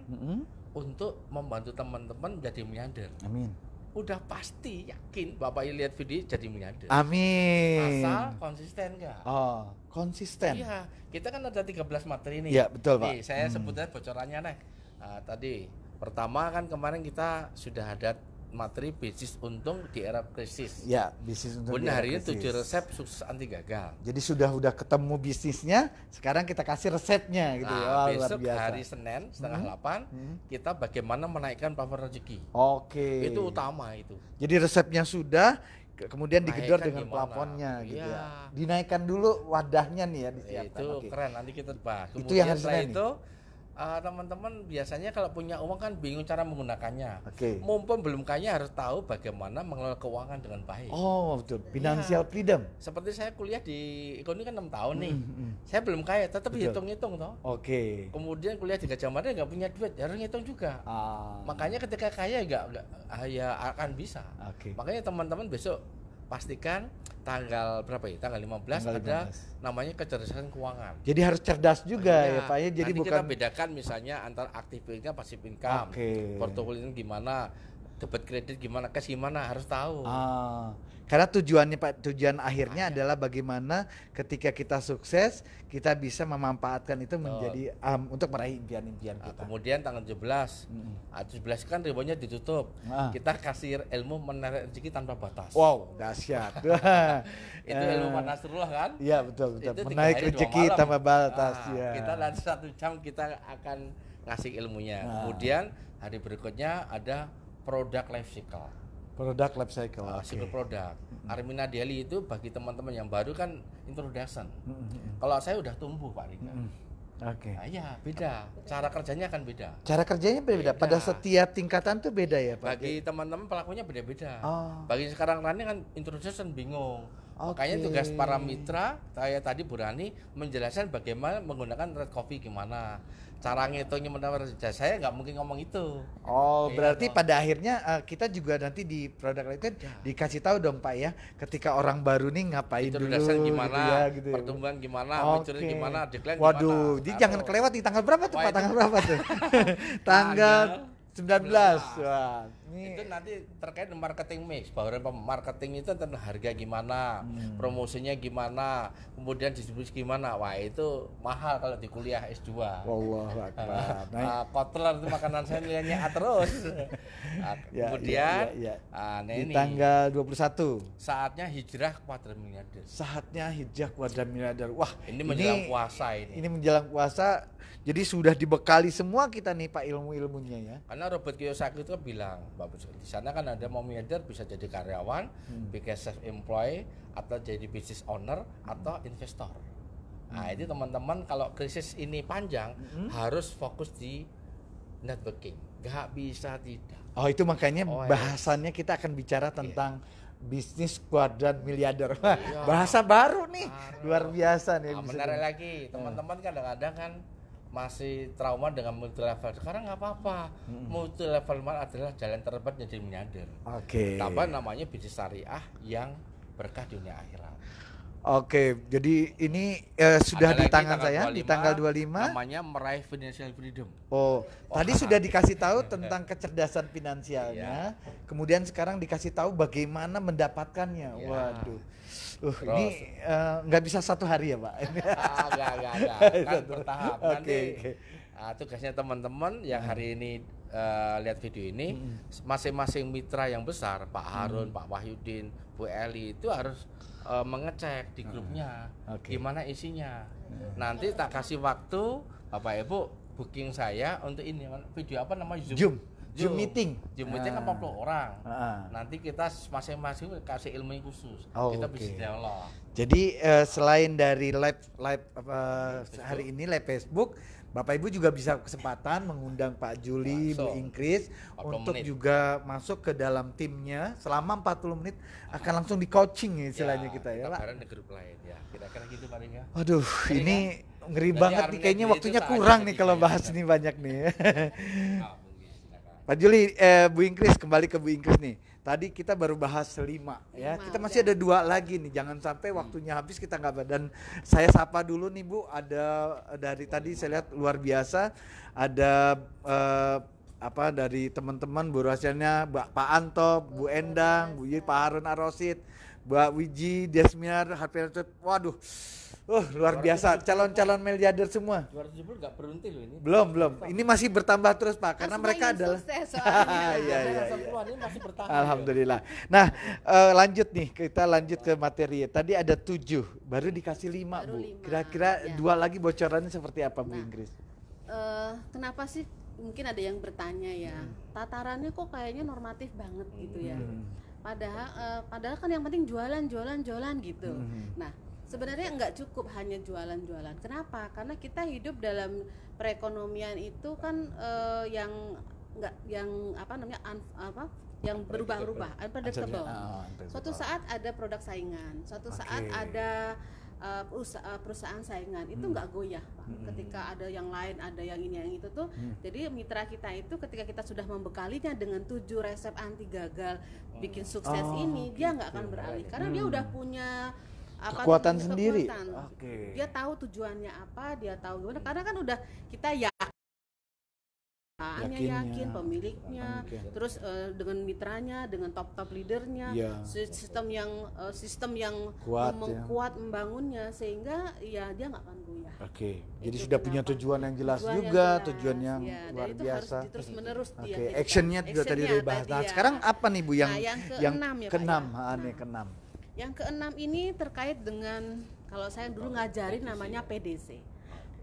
Speaker 2: untuk membantu teman-teman menjadi miliarder.
Speaker 1: Amin.
Speaker 2: Udah pasti yakin Bapak lihat video jadi miliarder.
Speaker 1: Amin.
Speaker 2: Asal konsisten enggak?
Speaker 1: Oh, konsisten.
Speaker 2: Iya, kita kan ada 13 materi nih.
Speaker 1: Iya, betul, Pak.
Speaker 2: Nih, saya sebutnya bocorannya nih. Nah, tadi pertama kan kemarin kita sudah ada materi bisnis untung di era krisis.
Speaker 1: Ya, bisnis untuk
Speaker 2: Kemudian hari ini
Speaker 1: krisis.
Speaker 2: 7 resep sukses anti gagal.
Speaker 1: Jadi sudah ketemu bisnisnya, sekarang kita kasih resepnya gitu.
Speaker 2: Nah,
Speaker 1: Wah, luar
Speaker 2: besok
Speaker 1: biasa.
Speaker 2: hari Senin setengah 8 kita bagaimana menaikkan power rezeki.
Speaker 1: Oke.
Speaker 2: Itu utama itu.
Speaker 1: Jadi resepnya sudah, kemudian digedor
Speaker 2: Naikkan
Speaker 1: dengan
Speaker 2: gimana?
Speaker 1: plafonnya gitu
Speaker 2: Iya.
Speaker 1: ya. Dinaikkan dulu wadahnya nih ya disiapkan.
Speaker 2: Itu
Speaker 1: Oke.
Speaker 2: keren, nanti kita bahas.
Speaker 1: Itu
Speaker 2: Kemudian
Speaker 1: yang hari
Speaker 2: setelah
Speaker 1: Senin
Speaker 2: itu teman-teman biasanya kalau punya uang kan bingung cara menggunakannya.
Speaker 1: Oke.
Speaker 2: Mumpung belum kaya harus tahu bagaimana mengelola keuangan dengan baik.
Speaker 1: Oh, betul. Financial freedom.
Speaker 2: Seperti saya kuliah di ekonomi kan 6 tahun nih. Saya belum kaya, tetap
Speaker 1: Betul.
Speaker 2: hitung-hitung toh.
Speaker 1: Oke.
Speaker 2: Kemudian kuliah di Gajah Mada nggak punya duit, harus ngitung juga. Makanya ketika kaya nggak ya akan bisa.
Speaker 1: Oke.
Speaker 2: Makanya teman-teman besok pastikan tanggal berapa ya? Tanggal 15
Speaker 1: Tanggal
Speaker 2: ada
Speaker 1: 15.
Speaker 2: namanya kecerdasan keuangan.
Speaker 1: Jadi harus cerdas juga
Speaker 2: Iya.
Speaker 1: ya Pak ya. Jadi
Speaker 2: Nanti
Speaker 1: bukan
Speaker 2: kita bedakan misalnya antara aktif income, passive income,
Speaker 1: Oke.
Speaker 2: portofolio gimana, debit kredit gimana, cash gimana, harus tahu.
Speaker 1: Karena tujuan akhirnya adalah bagaimana ketika kita sukses kita bisa memanfaatkan itu menjadi untuk meraih impian-impian
Speaker 2: Nah,
Speaker 1: kita.
Speaker 2: kemudian tanggal 17, 17 kan ribuannya ditutup. Kita kasih ilmu menarik rezeki tanpa batas.
Speaker 1: Wow, dahsyat.
Speaker 2: Itu ilmu Pak Nasrullah kan?
Speaker 1: Iya betul.
Speaker 2: Itu 3
Speaker 1: Menaik
Speaker 2: hari 2
Speaker 1: rezeki
Speaker 2: malam.
Speaker 1: tanpa batas.
Speaker 2: Ah,
Speaker 1: Ya.
Speaker 2: Kita nanti 1 jam kita akan ngasih ilmunya. Kemudian hari berikutnya ada produk life cycle.
Speaker 1: Produk life cycle.
Speaker 2: Cycle produk. Armina Daily itu bagi teman-teman yang baru kan introduction. Kalau saya udah tumbuh Pak Rika.
Speaker 1: Oke.
Speaker 2: Nah, iya, beda. Cara kerjanya akan beda.
Speaker 1: Cara kerjanya beda. Pada setiap tingkatan tuh beda ya, Pak.
Speaker 2: Bagi teman-teman pelakunya beda-beda.
Speaker 1: Oh.
Speaker 2: Bagi sekarang running kan introduction bingung. Makanya tugas para mitra, saya tadi Bu Rani menjelaskan bagaimana menggunakan red coffee gimana. Cara ngitungnya menawar saya nggak mungkin ngomong itu.
Speaker 1: Oh, berarti pada akhirnya kita juga nanti di produk itu dikasih tahu dong Pak ya, ketika orang baru nih ngapain dulu,
Speaker 2: gimana,
Speaker 1: gitu ya.
Speaker 2: Pertumbuhan gimana, munculnya gimana, decline gimana.
Speaker 1: Waduh, jadi jangan kelewat di tanggal berapa tuh Pak? Tanggal berapa tuh? Tanggal 19. Wah, ini
Speaker 2: itu nanti terkait dengan marketing mix. Bahwa marketing itu tentang harga gimana, promosinya gimana, kemudian distribusi gimana. Wah, itu mahal kalau di kuliah S2.
Speaker 1: Wallahu akbar.
Speaker 2: Kotler itu makanan saya nilainya A terus. Kemudian
Speaker 1: di tanggal 21
Speaker 2: saatnya hijrah quadramiliarder.
Speaker 1: Saatnya hijrah quadramiliarder. Wah,
Speaker 2: ini menjelang puasa ini.
Speaker 1: Ini menjelang puasa. Jadi sudah dibekali semua kita nih Pak ilmu-ilmunya ya.
Speaker 2: Karena Robert Kiyosaki itu bilang, di sana kan ada mau miliarder bisa jadi karyawan, bikin self-employed, atau jadi business owner, atau investor. Nah itu teman-teman kalau krisis ini panjang harus fokus di networking, gak bisa tidak.
Speaker 1: Oh itu makanya bahasannya kita akan bicara tentang bisnis kuadran miliarder. Bahasa baru nih, luar biasa nih.
Speaker 2: Menarik lagi, teman-teman kadang-kadang kan masih trauma dengan multi level. Sekarang nggak apa-apa. Multi level adalah jalan terbaik jadi miliarder.
Speaker 1: Oke.
Speaker 2: Tambah namanya bisnis syariah yang berkah dunia akhirat.
Speaker 1: Oke, jadi ini sudah di tangan saya 25, di tanggal 25.
Speaker 2: Namanya meraih financial freedom.
Speaker 1: Tadi sudah dikasih tahu tentang kecerdasan finansialnya. Kemudian sekarang dikasih tahu bagaimana mendapatkannya. Waduh. Ini nggak bisa satu hari ya Pak?
Speaker 2: Enggak. Kan bertahap. Nanti tugasnya teman-teman yang hari ini lihat video ini, masing-masing mitra yang besar, Pak Harun, Pak Wahyudin, Bu Eli itu harus mengecek di grupnya gimana isinya. Nanti tak kasih waktu Bapak Ibu booking saya untuk ini video apa namanya Zoom meeting. Zoom meeting kan 40 orang. Nanti kita masing-masing kasih ilmu yang khusus. Kita bisa dialog.
Speaker 1: Jadi selain dari live hari ini live Facebook, Bapak Ibu juga bisa kesempatan mengundang Pak Juli, Bu Ingkris untuk juga masuk ke dalam timnya selama 40 menit akan langsung di coaching istilahnya kita ya Pak.
Speaker 2: Di grup lain ya. Kira-kira gitu Pak Ringa.
Speaker 1: Aduh, ini ngeri banget nih kayaknya waktunya kurang nih kalau bahas ini banyak nih. Pak Juli, Bu Ingkris, kembali ke Bu Ingkris nih. Tadi kita baru bahas 5 ya. Kita masih ada 2 lagi nih. Jangan sampai waktunya habis kita nggak. Dan saya sapa dulu nih Bu. Ada dari tadi saya lihat luar biasa. Ada dari teman-teman Bu Rasiannya, Pak Anto, Bu Endang, Bu Yi, Pak Harun Arosid, Mbak Wiji, Desmiar, Harpel. Waduh. Luar biasa, calon-calon miliarder semua.
Speaker 2: 270 nggak berhenti loh ini.
Speaker 1: Belum. Ini masih bertambah terus Pak, karena mereka adalah
Speaker 2: Iya. Ini masih bertahan.
Speaker 1: Alhamdulillah. Nah, kita lanjut ke materi. Tadi ada 7, baru dikasih 5 Bu. Kira-kira 2 lagi bocorannya seperti apa Bu Ingkris?
Speaker 3: Kenapa sih mungkin ada yang bertanya ya, tatarannya kok kayaknya normatif banget gitu ya. Padahal kan yang penting jualan gitu. Nah, sebenarnya nggak cukup hanya jualan-jualan. Kenapa? Karena kita hidup dalam perekonomian itu kan yang berubah-ubah, unpredictable. Suatu saat ada produk saingan, suatu saat ada perusahaan saingan, itu nggak goyah Pak. Ketika ada yang lain, ada yang ini yang itu tuh. Jadi mitra kita itu ketika kita sudah membekalinya dengan 7 resep anti gagal bikin sukses ini, dia nggak akan beralih karena dia udah punya
Speaker 1: kekuatan sendiri.
Speaker 3: Dia tahu tujuannya apa, dia tahu gimana. Karena kan udah kita yakin pemiliknya, terus dengan mitranya, dengan top leadernya, sistem yang kuat membangunnya, sehingga ya dia nggak akan goyah.
Speaker 1: Jadi sudah punya tujuan yang jelas juga, tujuan yang luar biasa.
Speaker 3: Harus terus menerus
Speaker 1: actionnya juga tadi dibahas. Nah, sekarang apa nih Bu yang keenam? Yang
Speaker 3: keenam ini terkait dengan kalau saya dulu ngajarin namanya PDC.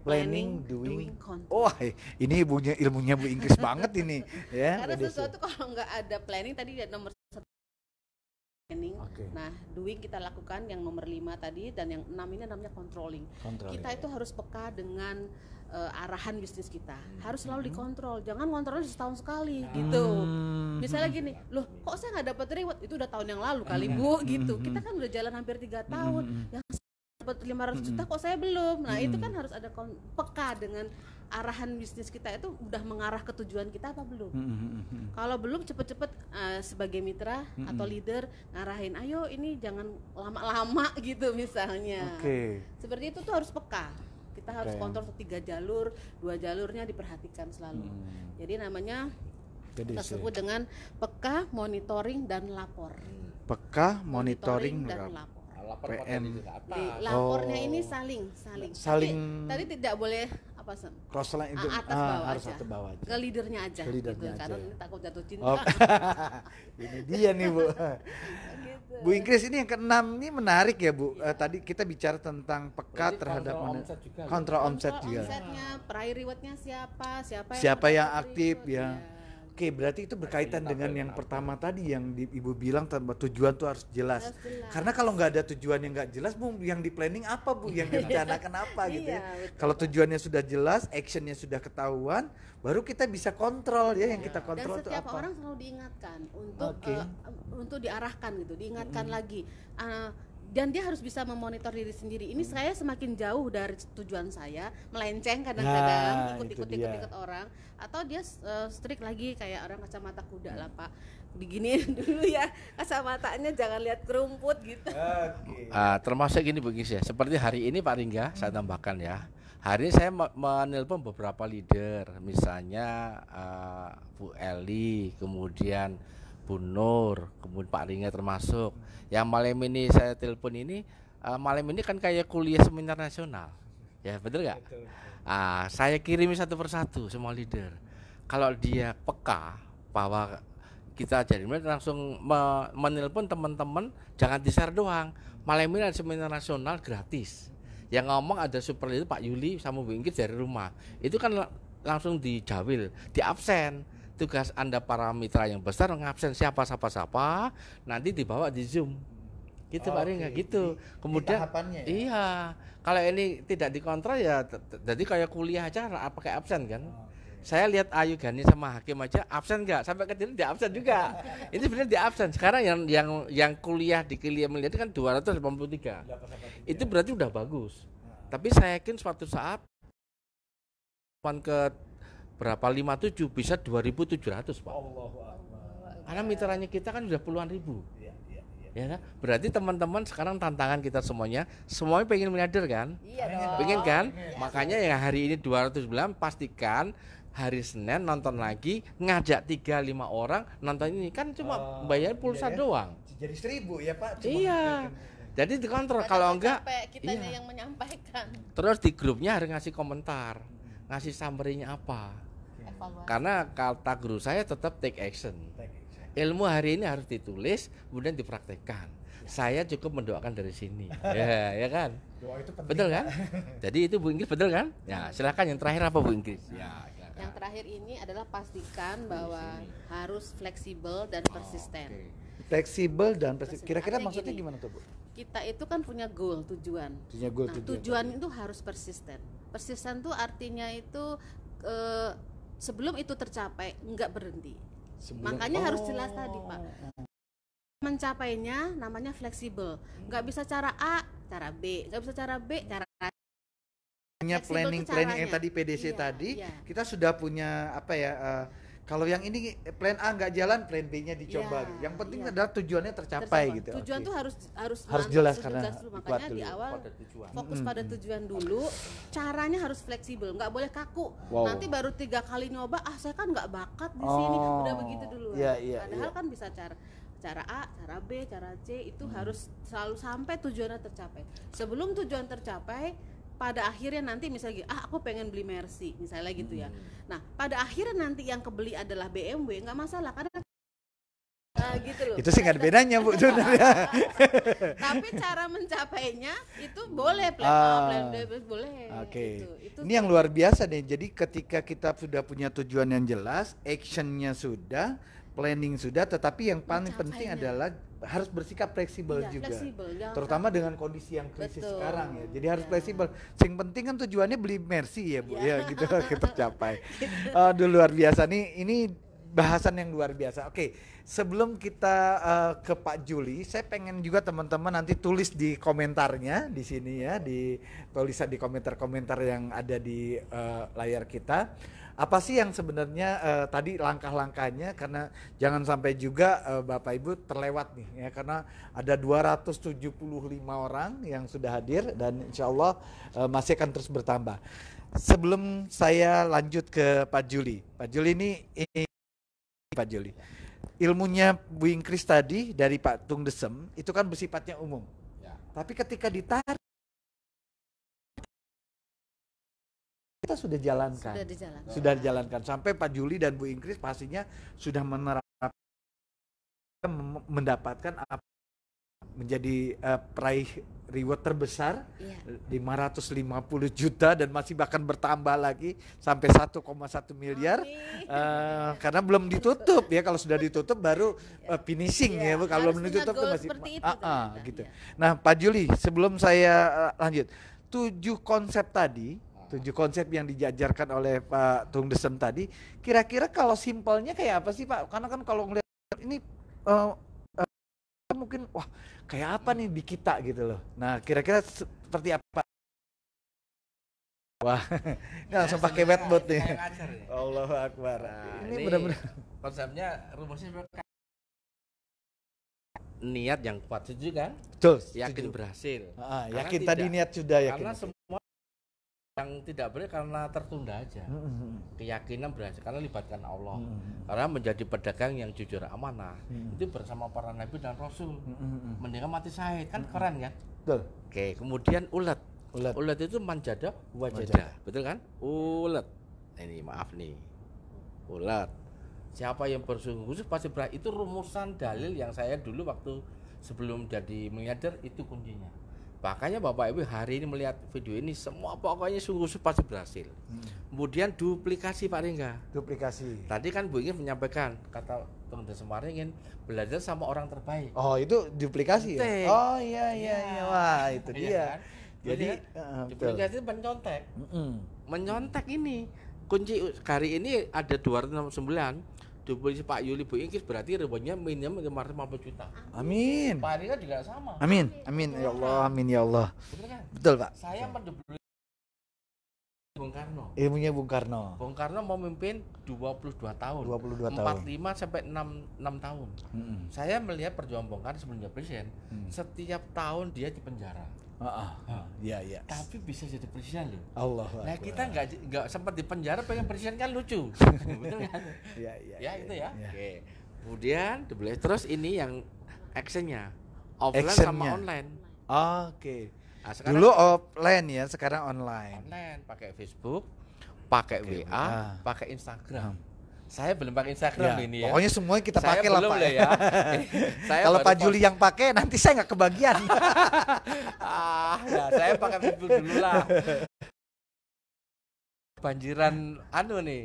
Speaker 1: Planning, doing, control. Ini ilmunya Bu Ingkris banget ini ya.
Speaker 3: Karena sesuatu kalau nggak ada planning, tadi nomor 1 planning, Nah, doing kita lakukan yang nomor 5 tadi, dan yang 6 ini namanya controlling. Kita itu harus peka dengan arahan bisnis kita. Harus selalu dikontrol. Jangan kontrolnya setahun sekali gitu. Misalnya gini, loh kok saya nggak dapat reward? Itu udah tahun yang lalu kali Bu gitu. Kita kan udah jalan hampir 3 tahun. Yang dapat 500 juta kok saya belum. Nah, itu kan harus ada peka dengan arahan bisnis kita itu udah mengarah ke tujuan kita apa belum. Kalau belum, cepet-cepet sebagai mitra atau leader ngarahin, ayo ini jangan lama-lama gitu misalnya. Seperti itu tuh harus peka. Kita harus kontrol 3 jalur, 2 jalurnya diperhatikan selalu. Jadi namanya kita sebut dengan peka, monitoring, dan lapor.
Speaker 1: Peka, monitoring,
Speaker 3: dan lapor.
Speaker 1: PM.
Speaker 3: Lapornya ini saling. Tadi tidak boleh
Speaker 1: cross line itu
Speaker 3: atas bawah
Speaker 1: harus
Speaker 3: aja.
Speaker 1: Satu bawah aja.
Speaker 3: Ke leadernya aja,
Speaker 1: leadernya
Speaker 3: gitu.
Speaker 1: aja.
Speaker 3: Karena ini takut jatuh cinta.
Speaker 1: Ini dia nih Bu.
Speaker 3: Gitu.
Speaker 1: Bu Ingkris, ini yang ke-6 ini menarik ya Bu. Tadi kita bicara tentang peka terhadap kontrol omset juga.
Speaker 3: Omsetnya, prior rewardnya siapa
Speaker 1: yang aktif ya. Oke, berarti itu berkaitan dengan yang pertama tadi yang Ibu bilang tujuan tuh harus jelas. Karena kalau nggak ada tujuan yang nggak jelas, Bu, yang di planning apa Bu, yang direncanakan apa gitu ya. Kalau tujuannya sudah jelas, actionnya sudah ketahuan, baru kita bisa kontrol ya, yang kita kontrol itu apa.
Speaker 3: Dan setiap orang selalu diingatkan untuk diarahkan gitu, diingatkan lagi. Dan dia harus bisa memonitor diri sendiri. Ini saya semakin jauh dari tujuan saya, melenceng kadang-kadang, ikut orang, atau dia strict lagi kayak orang kacamata kuda lah Pak. Diginiin dulu ya kacamatanya, jangan lihat kerumput gitu.
Speaker 2: Termasuk gini Bu Ingkris ya, seperti hari ini Pak Ringga, saya tambahkan ya. Hari ini saya menelpon beberapa leader, misalnya Bu Eli, kemudian Bu Nur, kemudian Pak Ringga termasuk. Yang malam ini saya telepon ini, malam ini kan kayak kuliah seminar nasional, ya betul nggak? Saya kirimi satu persatu semua leader. Kalau dia peka bahwa kita jadi langsung menelpon teman-teman, jangan di-share doang. Malam ini ada seminar nasional gratis. Yang ngomong ada super leader Pak Yuli sama Bu Ingkris dari rumah. Itu kan langsung dijawil, di absen. Tugas Anda para mitra yang besar ngabsen siapa, nanti dibawa di Zoom. Gitu Pak Ringga gitu. Kemudian iya, kalau ini tidak dikontrol ya jadi kayak kuliah aja pakai absen kan. Saya lihat Ayu Gani sama Hakim aja absen enggak, sampai ke di absen juga. Ini sebenarnya di absen. Sekarang yang kuliah di Kuliah Melihat kan 283. Itu berarti udah bagus. Tapi saya yakin suatu saat ke berapa 57 bisa 2.700 Pak. Karena mitranya kita kan sudah puluhan ribu. Ya kan? Berarti teman-teman sekarang tantangan kita semuanya pengen miliarder kan? Pengen kan? Makanya yang hari ini 209 pastikan hari Senin nonton lagi, ngajak 3-5 orang nonton ini, kan cuma bayar pulsa doang.
Speaker 1: Jadi 1.000 ya Pak.
Speaker 2: Iya. Jadi dikontrol, kalau enggak
Speaker 3: kitanya yang menyampaikan.
Speaker 2: Terus di grupnya harus ngasih komentar, ngasih summary-nya apa. Karena kata guru saya tetap take action. Ilmu hari ini harus ditulis, kemudian dipraktekkan. Saya cukup mendoakan dari sini. ya kan?
Speaker 1: Doa itu penting.
Speaker 2: Betul kan? Jadi itu Bu Ingkris betul kan? Ya, silakan yang terakhir apa Bu Ingkris? Ya,
Speaker 3: yang terakhir ini adalah pastikan bahwa harus fleksibel dan persisten.
Speaker 1: Fleksibel dan persisten. Kira-kira maksudnya gimana tuh Bu?
Speaker 3: Kita itu kan punya goal, tujuan. Tujuan itu harus persisten. Persisten tuh artinya itu sebelum itu tercapai nggak berhenti. Makanya harus jelas tadi Pak. Mencapainya namanya fleksibel. Nggak bisa cara A, cara B. Nggak bisa cara B, cara A.
Speaker 1: Planning yang tadi PDC tadi, kita sudah punya apa ya? Kalau yang ini plan A nggak jalan, plan B-nya dicoba. Yang penting adalah tujuannya tercapai gitu.
Speaker 3: Tujuan tuh harus
Speaker 1: jelas karena
Speaker 3: makanya di awal fokus pada tujuan dulu. Caranya harus fleksibel, nggak boleh kaku. Nanti baru 3 kali nyoba, saya kan nggak bakat di sini. Udah begitu dulu. Padahal kan bisa cara A, cara B, cara C itu harus selalu sampai tujuannya tercapai. Sebelum tujuan tercapai, pada akhirnya nanti misalnya aku pengen beli Mercy misalnya gitu ya. Nah pada akhirnya nanti yang kebeli adalah BMW, nggak masalah karena gitu loh.
Speaker 1: Itu sih nggak ada bedanya Bu sebenarnya.
Speaker 3: Tapi cara mencapainya itu boleh plan A, plan B boleh.
Speaker 1: Itu ini yang luar biasa nih. Jadi ketika kita sudah punya tujuan yang jelas, actionnya sudah, planning sudah, tetapi yang paling penting adalah harus bersikap fleksibel
Speaker 3: Iya,
Speaker 1: juga.
Speaker 3: fleksibel, jangan
Speaker 1: Terutama dengan kondisi yang krisis
Speaker 3: Betul.
Speaker 1: sekarang ya. Jadi harus
Speaker 3: Ya.
Speaker 1: fleksibel. Yang penting kan tujuannya beli Mercy ya, Bu.
Speaker 3: Ya.
Speaker 1: Ya gitu tercapai. Aduh luar biasa nih. Ini bahasan yang luar biasa. Oke, sebelum kita ke Pak Juli, saya pengen juga teman-teman nanti tulis di komentarnya di sini ya, di tulisan di komentar-komentar yang ada di layar kita. Apa sih yang sebenarnya tadi langkah-langkahnya, karena jangan sampai juga Bapak Ibu terlewat nih ya, karena ada 275 orang yang sudah hadir dan insya Allah masih akan terus bertambah. Sebelum saya lanjut ke Pak Juli ini Pak Juli, ilmunya Bu Ingkris tadi dari Pak Tung Desem itu kan bersifatnya umum.
Speaker 2: Ya.
Speaker 1: Tapi ketika ditarik kita sudah jalankan. Sudah dijalankan sampai Pak Juli dan Bu Ingkris pastinya sudah menerapkan mendapatkan menjadi peraih reward terbesar,
Speaker 3: Iya.
Speaker 1: 550 juta dan masih bahkan bertambah lagi sampai 1,1 miliar. Karena belum ditutup ya, kalau sudah ditutup baru finishing ya, Bu. Kalau belum ditutup kan masih gitu.
Speaker 3: Ya.
Speaker 1: Nah, Pak Juli, sebelum saya lanjut, 7 konsep tadi, 7 konsep yang dijajarkan oleh Pak Tung Desem tadi, kira-kira kalau simpelnya kayak apa sih Pak? Karena kan kalau ngeliat ini mungkin wah kayak apa nih di kita gitu loh. Nah kira-kira seperti apa? Wah, ini langsung pakai whiteboard nih. Allahu Akbar.
Speaker 2: Nah,
Speaker 1: ini benar-benar
Speaker 2: konsepnya, rumusnya niat yang kuat itu kan,
Speaker 1: betul.
Speaker 2: yakin berhasil.
Speaker 1: Yakin tadi niat sudah yakin.
Speaker 2: Karena semua yang tidak boleh karena tertunda aja. Keyakinan berhasil karena libatkan Allah. Karena menjadi pedagang yang jujur amanah itu bersama para nabi dan rasul. Mendingan mati syahid kan keren kan?
Speaker 1: Betul.
Speaker 2: Oke, kemudian ulat itu manjada wajada. Betul kan? Ulat. Ini maaf nih. Ulat. Siapa yang bersungguh-sungguh pasti berhasil. Itu rumusan dalil yang saya dulu waktu sebelum jadi miliarder itu kuncinya. Makanya Bapak Ibu hari ini melihat video ini semua pokoknya sungguh-sungguh pasti berhasil. Kemudian duplikasi Pak Ringga.
Speaker 1: Duplikasi.
Speaker 2: Tadi kan Bu ingin menyampaikan kata Tung Desem ingin belajar sama orang terbaik.
Speaker 1: Oh itu duplikasi ya? Oh iya. Wah itu
Speaker 2: Iya
Speaker 1: dia.
Speaker 2: kan?
Speaker 1: Jadi
Speaker 2: duplikasi itu menyontek. Menyontek ini kunci hari ini ada 269. Duplikasi Pak Yuli Bu Ingkris berarti rebunya minimum 550 juta.
Speaker 1: Amin.
Speaker 2: Pak Ringga juga sama.
Speaker 1: Amin ya Allah, amin ya Allah.
Speaker 2: Betul kan?
Speaker 1: Betul Pak.
Speaker 2: Saya menduplikasi Bung Karno.
Speaker 1: Ilmunya Bung Karno.
Speaker 2: Bung Karno memimpin 22 tahun.
Speaker 1: 22 tahun.
Speaker 2: 45 sampai 6 tahun. Saya melihat perjuangan Bung Karno sebelum jadi presiden, setiap tahun dia di penjara.
Speaker 1: Iya.
Speaker 2: Tapi bisa jadi presiden loh.
Speaker 1: Allah.
Speaker 2: Nah kita nggak sempat di penjara pengen presiden kan lucu. Betul kan?
Speaker 1: Iya.
Speaker 2: Ya itu ya. Oke. Kemudian terus ini yang actionnya offline sama online.
Speaker 1: Oke.
Speaker 2: Nah,
Speaker 1: dulu offline ya, sekarang online.
Speaker 2: Online pakai Facebook, pakai WA, pakai Instagram. Saya belum pakai Instagram ini ya.
Speaker 1: Pokoknya semuanya kita
Speaker 2: Saya
Speaker 1: pakai lah
Speaker 2: belum
Speaker 1: Pak.
Speaker 2: Ya.
Speaker 1: Kalau Pak Juli yang pakai nanti saya nggak kebagian.
Speaker 2: Saya pakai Facebook dulu lah. Banjiran nih.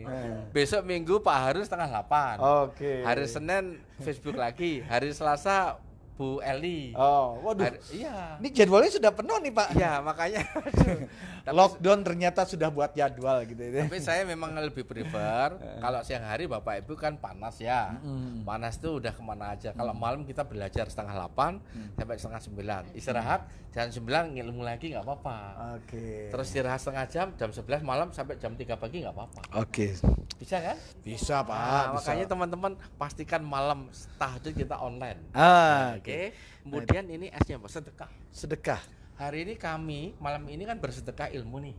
Speaker 2: Besok Minggu Pak Harus 7:30.
Speaker 1: Oke.
Speaker 2: Hari Senin Facebook lagi. Hari Selasa Bu Eli.
Speaker 1: Oh, waduh.
Speaker 2: Iya.
Speaker 1: Ini jadwalnya sudah penuh nih Pak.
Speaker 2: Iya, makanya.
Speaker 1: Lockdown ternyata sudah buat jadwal gitu.
Speaker 2: Tapi saya memang lebih prefer kalau siang hari Bapak Ibu kan panas ya. Panas tuh udah kemana aja. Kalau malam kita belajar 7:30 sampai 8:30. Istirahat jam 9 ngilmu lagi nggak apa-apa.
Speaker 1: Oke.
Speaker 2: Terus istirahat setengah jam 11 malam sampai jam 3 pagi nggak apa-apa.
Speaker 1: Oke.
Speaker 2: Bisa kan?
Speaker 1: Bisa Pak.
Speaker 2: Nah,
Speaker 1: bisa.
Speaker 2: makanya teman-teman pastikan malam tahajud kita online. Oke. Kemudian ini S-nya apa? Sedekah. Hari ini kami malam ini kan bersedekah ilmu nih.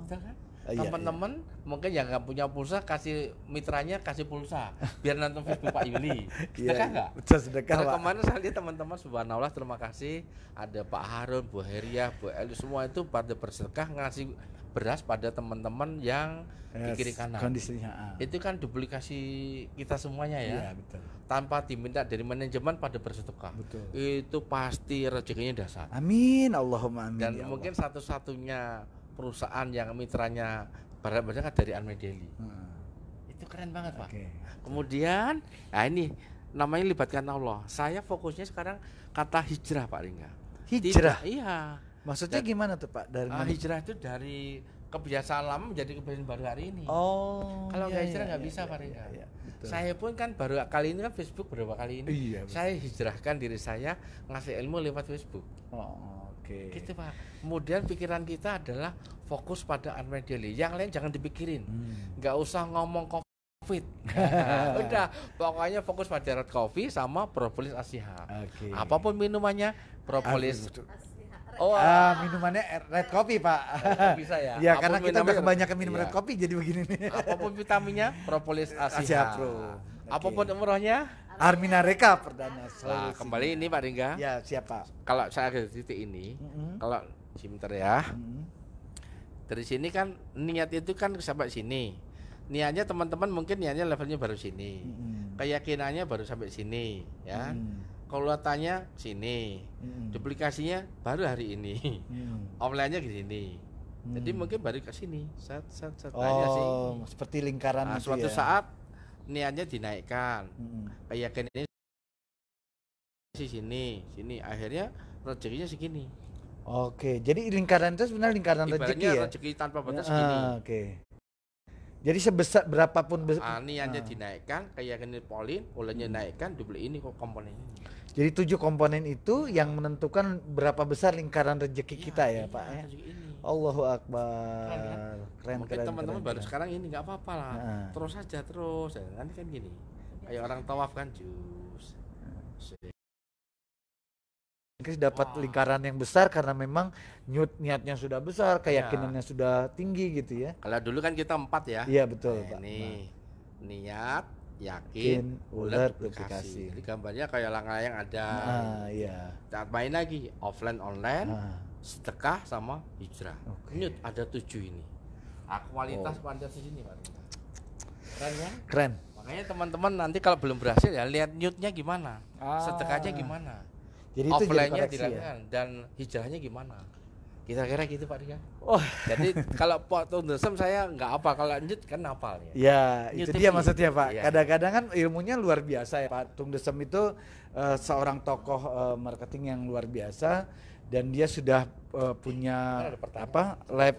Speaker 2: Betul kan? Teman-teman mungkin yang nggak punya pulsa kasih mitranya kasih pulsa biar nonton Facebook Pak Yuli. Sedekah nggak?
Speaker 1: Betul sedekah Pak.
Speaker 2: Kemarin saya lihat teman-teman subhanallah terima kasih ada Pak Harun, Bu Heriah, Bu Eli semua itu pada bersedekah ngasih beras pada teman-teman yang di kiri kanan.
Speaker 1: Kondisinya.
Speaker 2: Itu kan duplikasi kita semuanya ya.
Speaker 1: Iya, betul.
Speaker 2: Tanpa diminta dari manajemen pada bersedekah.
Speaker 1: Betul.
Speaker 2: Itu pasti rezekinya dasar.
Speaker 1: Amin, Allahumma amin.
Speaker 2: Dan
Speaker 1: ya
Speaker 2: mungkin
Speaker 1: Allah.
Speaker 2: satu-satunya perusahaan yang mitranya barat-barat dari Anmedeli. Itu keren banget Pak.
Speaker 1: Oke.
Speaker 2: Kemudian, nah ini namanya libatkan Allah. Saya fokusnya sekarang kata hijrah Pak Ringga.
Speaker 1: Hijrah?
Speaker 2: Iya.
Speaker 1: Maksudnya gimana tuh Pak? Dari
Speaker 2: hijrah itu dari kebiasaan lama menjadi kebiasaan baru hari ini.
Speaker 1: Oh.
Speaker 2: Kalau nggak hijrah nggak bisa Pak Ringga. Saya pun kan baru kali ini kan Facebook beberapa kali ini.
Speaker 1: Iya,
Speaker 2: saya hijrahkan diri saya ngasih ilmu lewat Facebook.
Speaker 1: Oh, oke.
Speaker 2: Gitu Pak. Kemudian pikiran kita adalah fokus pada unmet daily. Yang lain jangan dipikirin. Nggak usah ngomong COVID. Udah, pokoknya fokus pada red coffee sama propolis Asiha.
Speaker 1: Oke.
Speaker 2: Apapun minumannya, propolis.
Speaker 1: Minumannya red coffee Pak.
Speaker 2: Bisa ya.
Speaker 1: Ya karena kita udah kebanyakan minum red coffee jadi begini nih.
Speaker 2: Apapun vitaminnya, propolis Asiha
Speaker 1: Pro.
Speaker 2: Apapun umrohnya,
Speaker 1: Armina Reka Perdana.
Speaker 2: Nah, kembali ini Pak Ringga.
Speaker 1: Ya siap Pak.
Speaker 2: Kalau saya ke titik ini, kalau sebentar ya. Dari sini kan niat itu kan sampai sini. Niatnya teman-teman mungkin niatnya levelnya baru sini. Keyakinannya baru sampai sini, ya. Kulatannya sini, duplikasinya baru hari ini, online-nya ke sini. Jadi mungkin baru ke sini, aja sih.
Speaker 1: Seperti lingkaran
Speaker 2: Nah,
Speaker 1: itu
Speaker 2: suatu
Speaker 1: ya.
Speaker 2: saat niatnya dinaikkan, keyakinannya sini, akhirnya rezekinya segini.
Speaker 1: Oke, jadi lingkaran itu sebenarnya lingkaran rezeki ya.
Speaker 2: Rezeki tanpa batas gini.
Speaker 1: Oke. Jadi sebesar berapapun
Speaker 2: niatnya dinaikkan, keyakinan polin, olehnya naikkan, double ini kok komponen ini.
Speaker 1: Jadi 7 komponen itu yang menentukan berapa besar lingkaran rezeki kita ya, Pak ya. Allahu Akbar. Keren.
Speaker 2: Mungkin teman-teman baru sekarang ini nggak apa-apa lah. Terus saja terus. Nanti kan gini. Kayak orang tawaf kan jus.
Speaker 1: Dapat lingkaran yang besar karena memang niatnya sudah besar, keyakinannya sudah tinggi gitu ya.
Speaker 2: Kalau dulu kan kita 4 ya.
Speaker 1: Iya betul, Pak.
Speaker 2: Ini niat, yakin, ulet, duplikasi. Jadi gambarnya kayak layang ada.
Speaker 1: Iya.
Speaker 2: Saat main lagi offline online, sedekah sama hijrah. Nyut ada 7 ini. Kualitas pada sini Pak. Keren ya?
Speaker 1: Keren.
Speaker 2: Makanya teman-teman nanti kalau belum berhasil ya lihat nyutnya gimana, sedekahnya gimana.
Speaker 1: Jadi
Speaker 2: offline-nya dilakukan dan hijrahnya gimana? Kira-kira gitu Pak Ria. Jadi kalau Tung Desem saya nggak apa, kalau nyut kan hafal ya.
Speaker 1: Ya, itu dia maksudnya Pak.
Speaker 2: Iya.
Speaker 1: Kadang-kadang kan ilmunya luar biasa ya Pak. Tung Desem itu seorang tokoh marketing yang luar biasa dan dia sudah punya live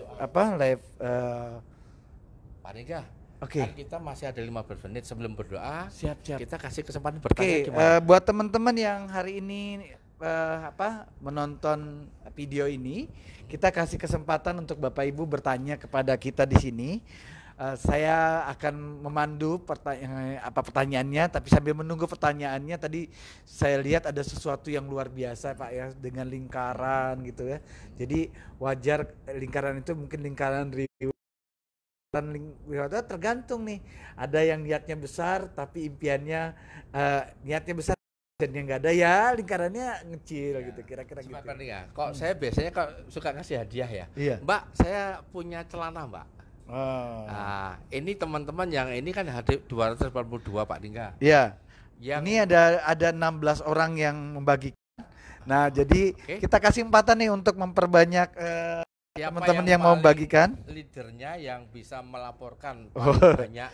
Speaker 2: Pak Ria.
Speaker 1: Oke.
Speaker 2: Kan kita masih ada 15 menit sebelum berdoa.
Speaker 1: Siap.
Speaker 2: Kita kasih kesempatan bertanya
Speaker 1: gimana? Buat teman-teman yang hari ini menonton video ini, kita kasih kesempatan untuk Bapak Ibu bertanya kepada kita di sini. Saya akan memandu pertanyaannya, tapi sambil menunggu pertanyaannya tadi saya lihat ada sesuatu yang luar biasa Pak ya, dengan lingkaran gitu ya. Jadi wajar lingkaran itu mungkin lingkaran tergantung nih, ada yang niatnya besar tapi impiannya niatnya besar dan yang nggak ada ya lingkarannya ngecil gitu, kira-kira gitu.
Speaker 2: Ya. Kok saya biasanya suka ngasih hadiah ya.
Speaker 1: Iya.
Speaker 2: Mbak, saya punya celana Mbak. Nah, ini teman-teman yang ini kan hadir 282 Pak Dingga.
Speaker 1: Iya. Ini ada 16 orang yang membagikan. Nah, jadi kita kasih kesempatan nih untuk memperbanyak teman-teman yang mau membagikan.
Speaker 2: Leadernya yang bisa melaporkan banyak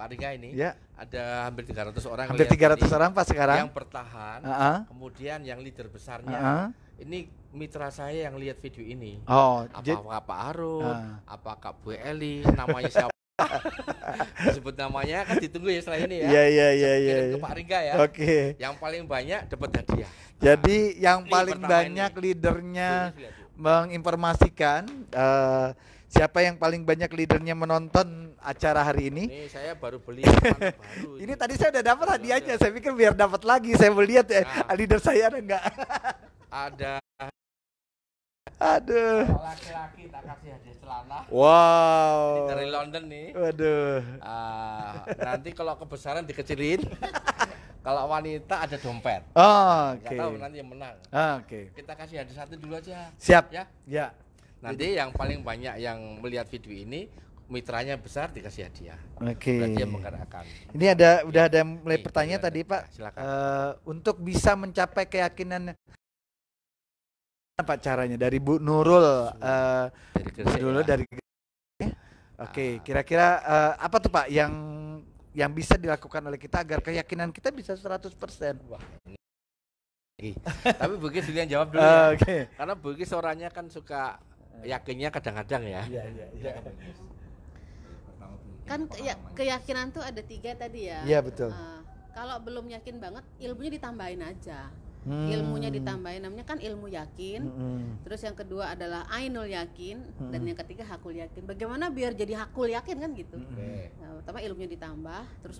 Speaker 2: Pak Ringga ini ada hampir 300 orang.
Speaker 1: Hampir 300 orang Pak sekarang.
Speaker 2: Yang bertahan. Kemudian yang leader besarnya. Ini mitra saya yang lihat video ini. Apakah Pak Harun, apakah Bu Eli, namanya siapa? Disebut namanya kan ditunggu ya setelah ini ya.
Speaker 1: Iya.
Speaker 2: Ke Pak Ringga ya.
Speaker 1: Oke.
Speaker 2: Yang paling banyak dapat hadiah.
Speaker 1: Jadi yang paling banyak leadernya menginformasikan siapa yang paling banyak leadernya menonton acara hari ini.
Speaker 2: Ini saya baru beli baru.
Speaker 1: Ini tadi saya udah dapat hadiahnya. Saya pikir biar dapat lagi. Saya mau lihat ya leader saya ada enggak?
Speaker 2: Ada.
Speaker 1: Aduh.
Speaker 2: Laki-laki tak kasih hadiah celana.
Speaker 1: Wow.
Speaker 2: Ini dari London nih.
Speaker 1: Waduh.
Speaker 2: Nanti kalau kebesaran dikecilin. Kalau wanita ada dompet.
Speaker 1: Oke.
Speaker 2: Nggak tahu nanti yang menang.
Speaker 1: Oke.
Speaker 2: Kita kasih hadiah satu dulu aja.
Speaker 1: Siap.
Speaker 2: Ya. Nanti yang paling banyak yang melihat video ini mitranya besar dikasih hadiah.
Speaker 1: Oke.
Speaker 2: Berarti yang menggerakkan.
Speaker 1: Ini udah ada mulai pertanyaan tadi Pak.
Speaker 2: Silakan.
Speaker 1: Untuk bisa mencapai keyakinan apa caranya dari Bu Nurul
Speaker 2: dari Gresik.
Speaker 1: Oke, kira-kira apa tuh Pak yang yang bisa dilakukan oleh kita agar keyakinan kita bisa 100%.
Speaker 2: Wah, ini. Tapi Bugis dulu yang jawab dulu ya.
Speaker 1: Oke.
Speaker 2: Karena Bugis orangnya kan suka yakinnya kadang-kadang ya.
Speaker 1: Iya.
Speaker 3: Kan keyakinan tuh ada 3 tadi ya.
Speaker 1: Iya, betul.
Speaker 3: Kalau belum yakin banget, ilmunya ditambahin aja. Ilmunya ditambahin, namanya kan ilmu yakin. Terus yang kedua adalah ainul yakin, dan yang ketiga hakul yakin. Bagaimana biar jadi hakul yakin kan gitu. Nah, pertama ilmunya ditambah, terus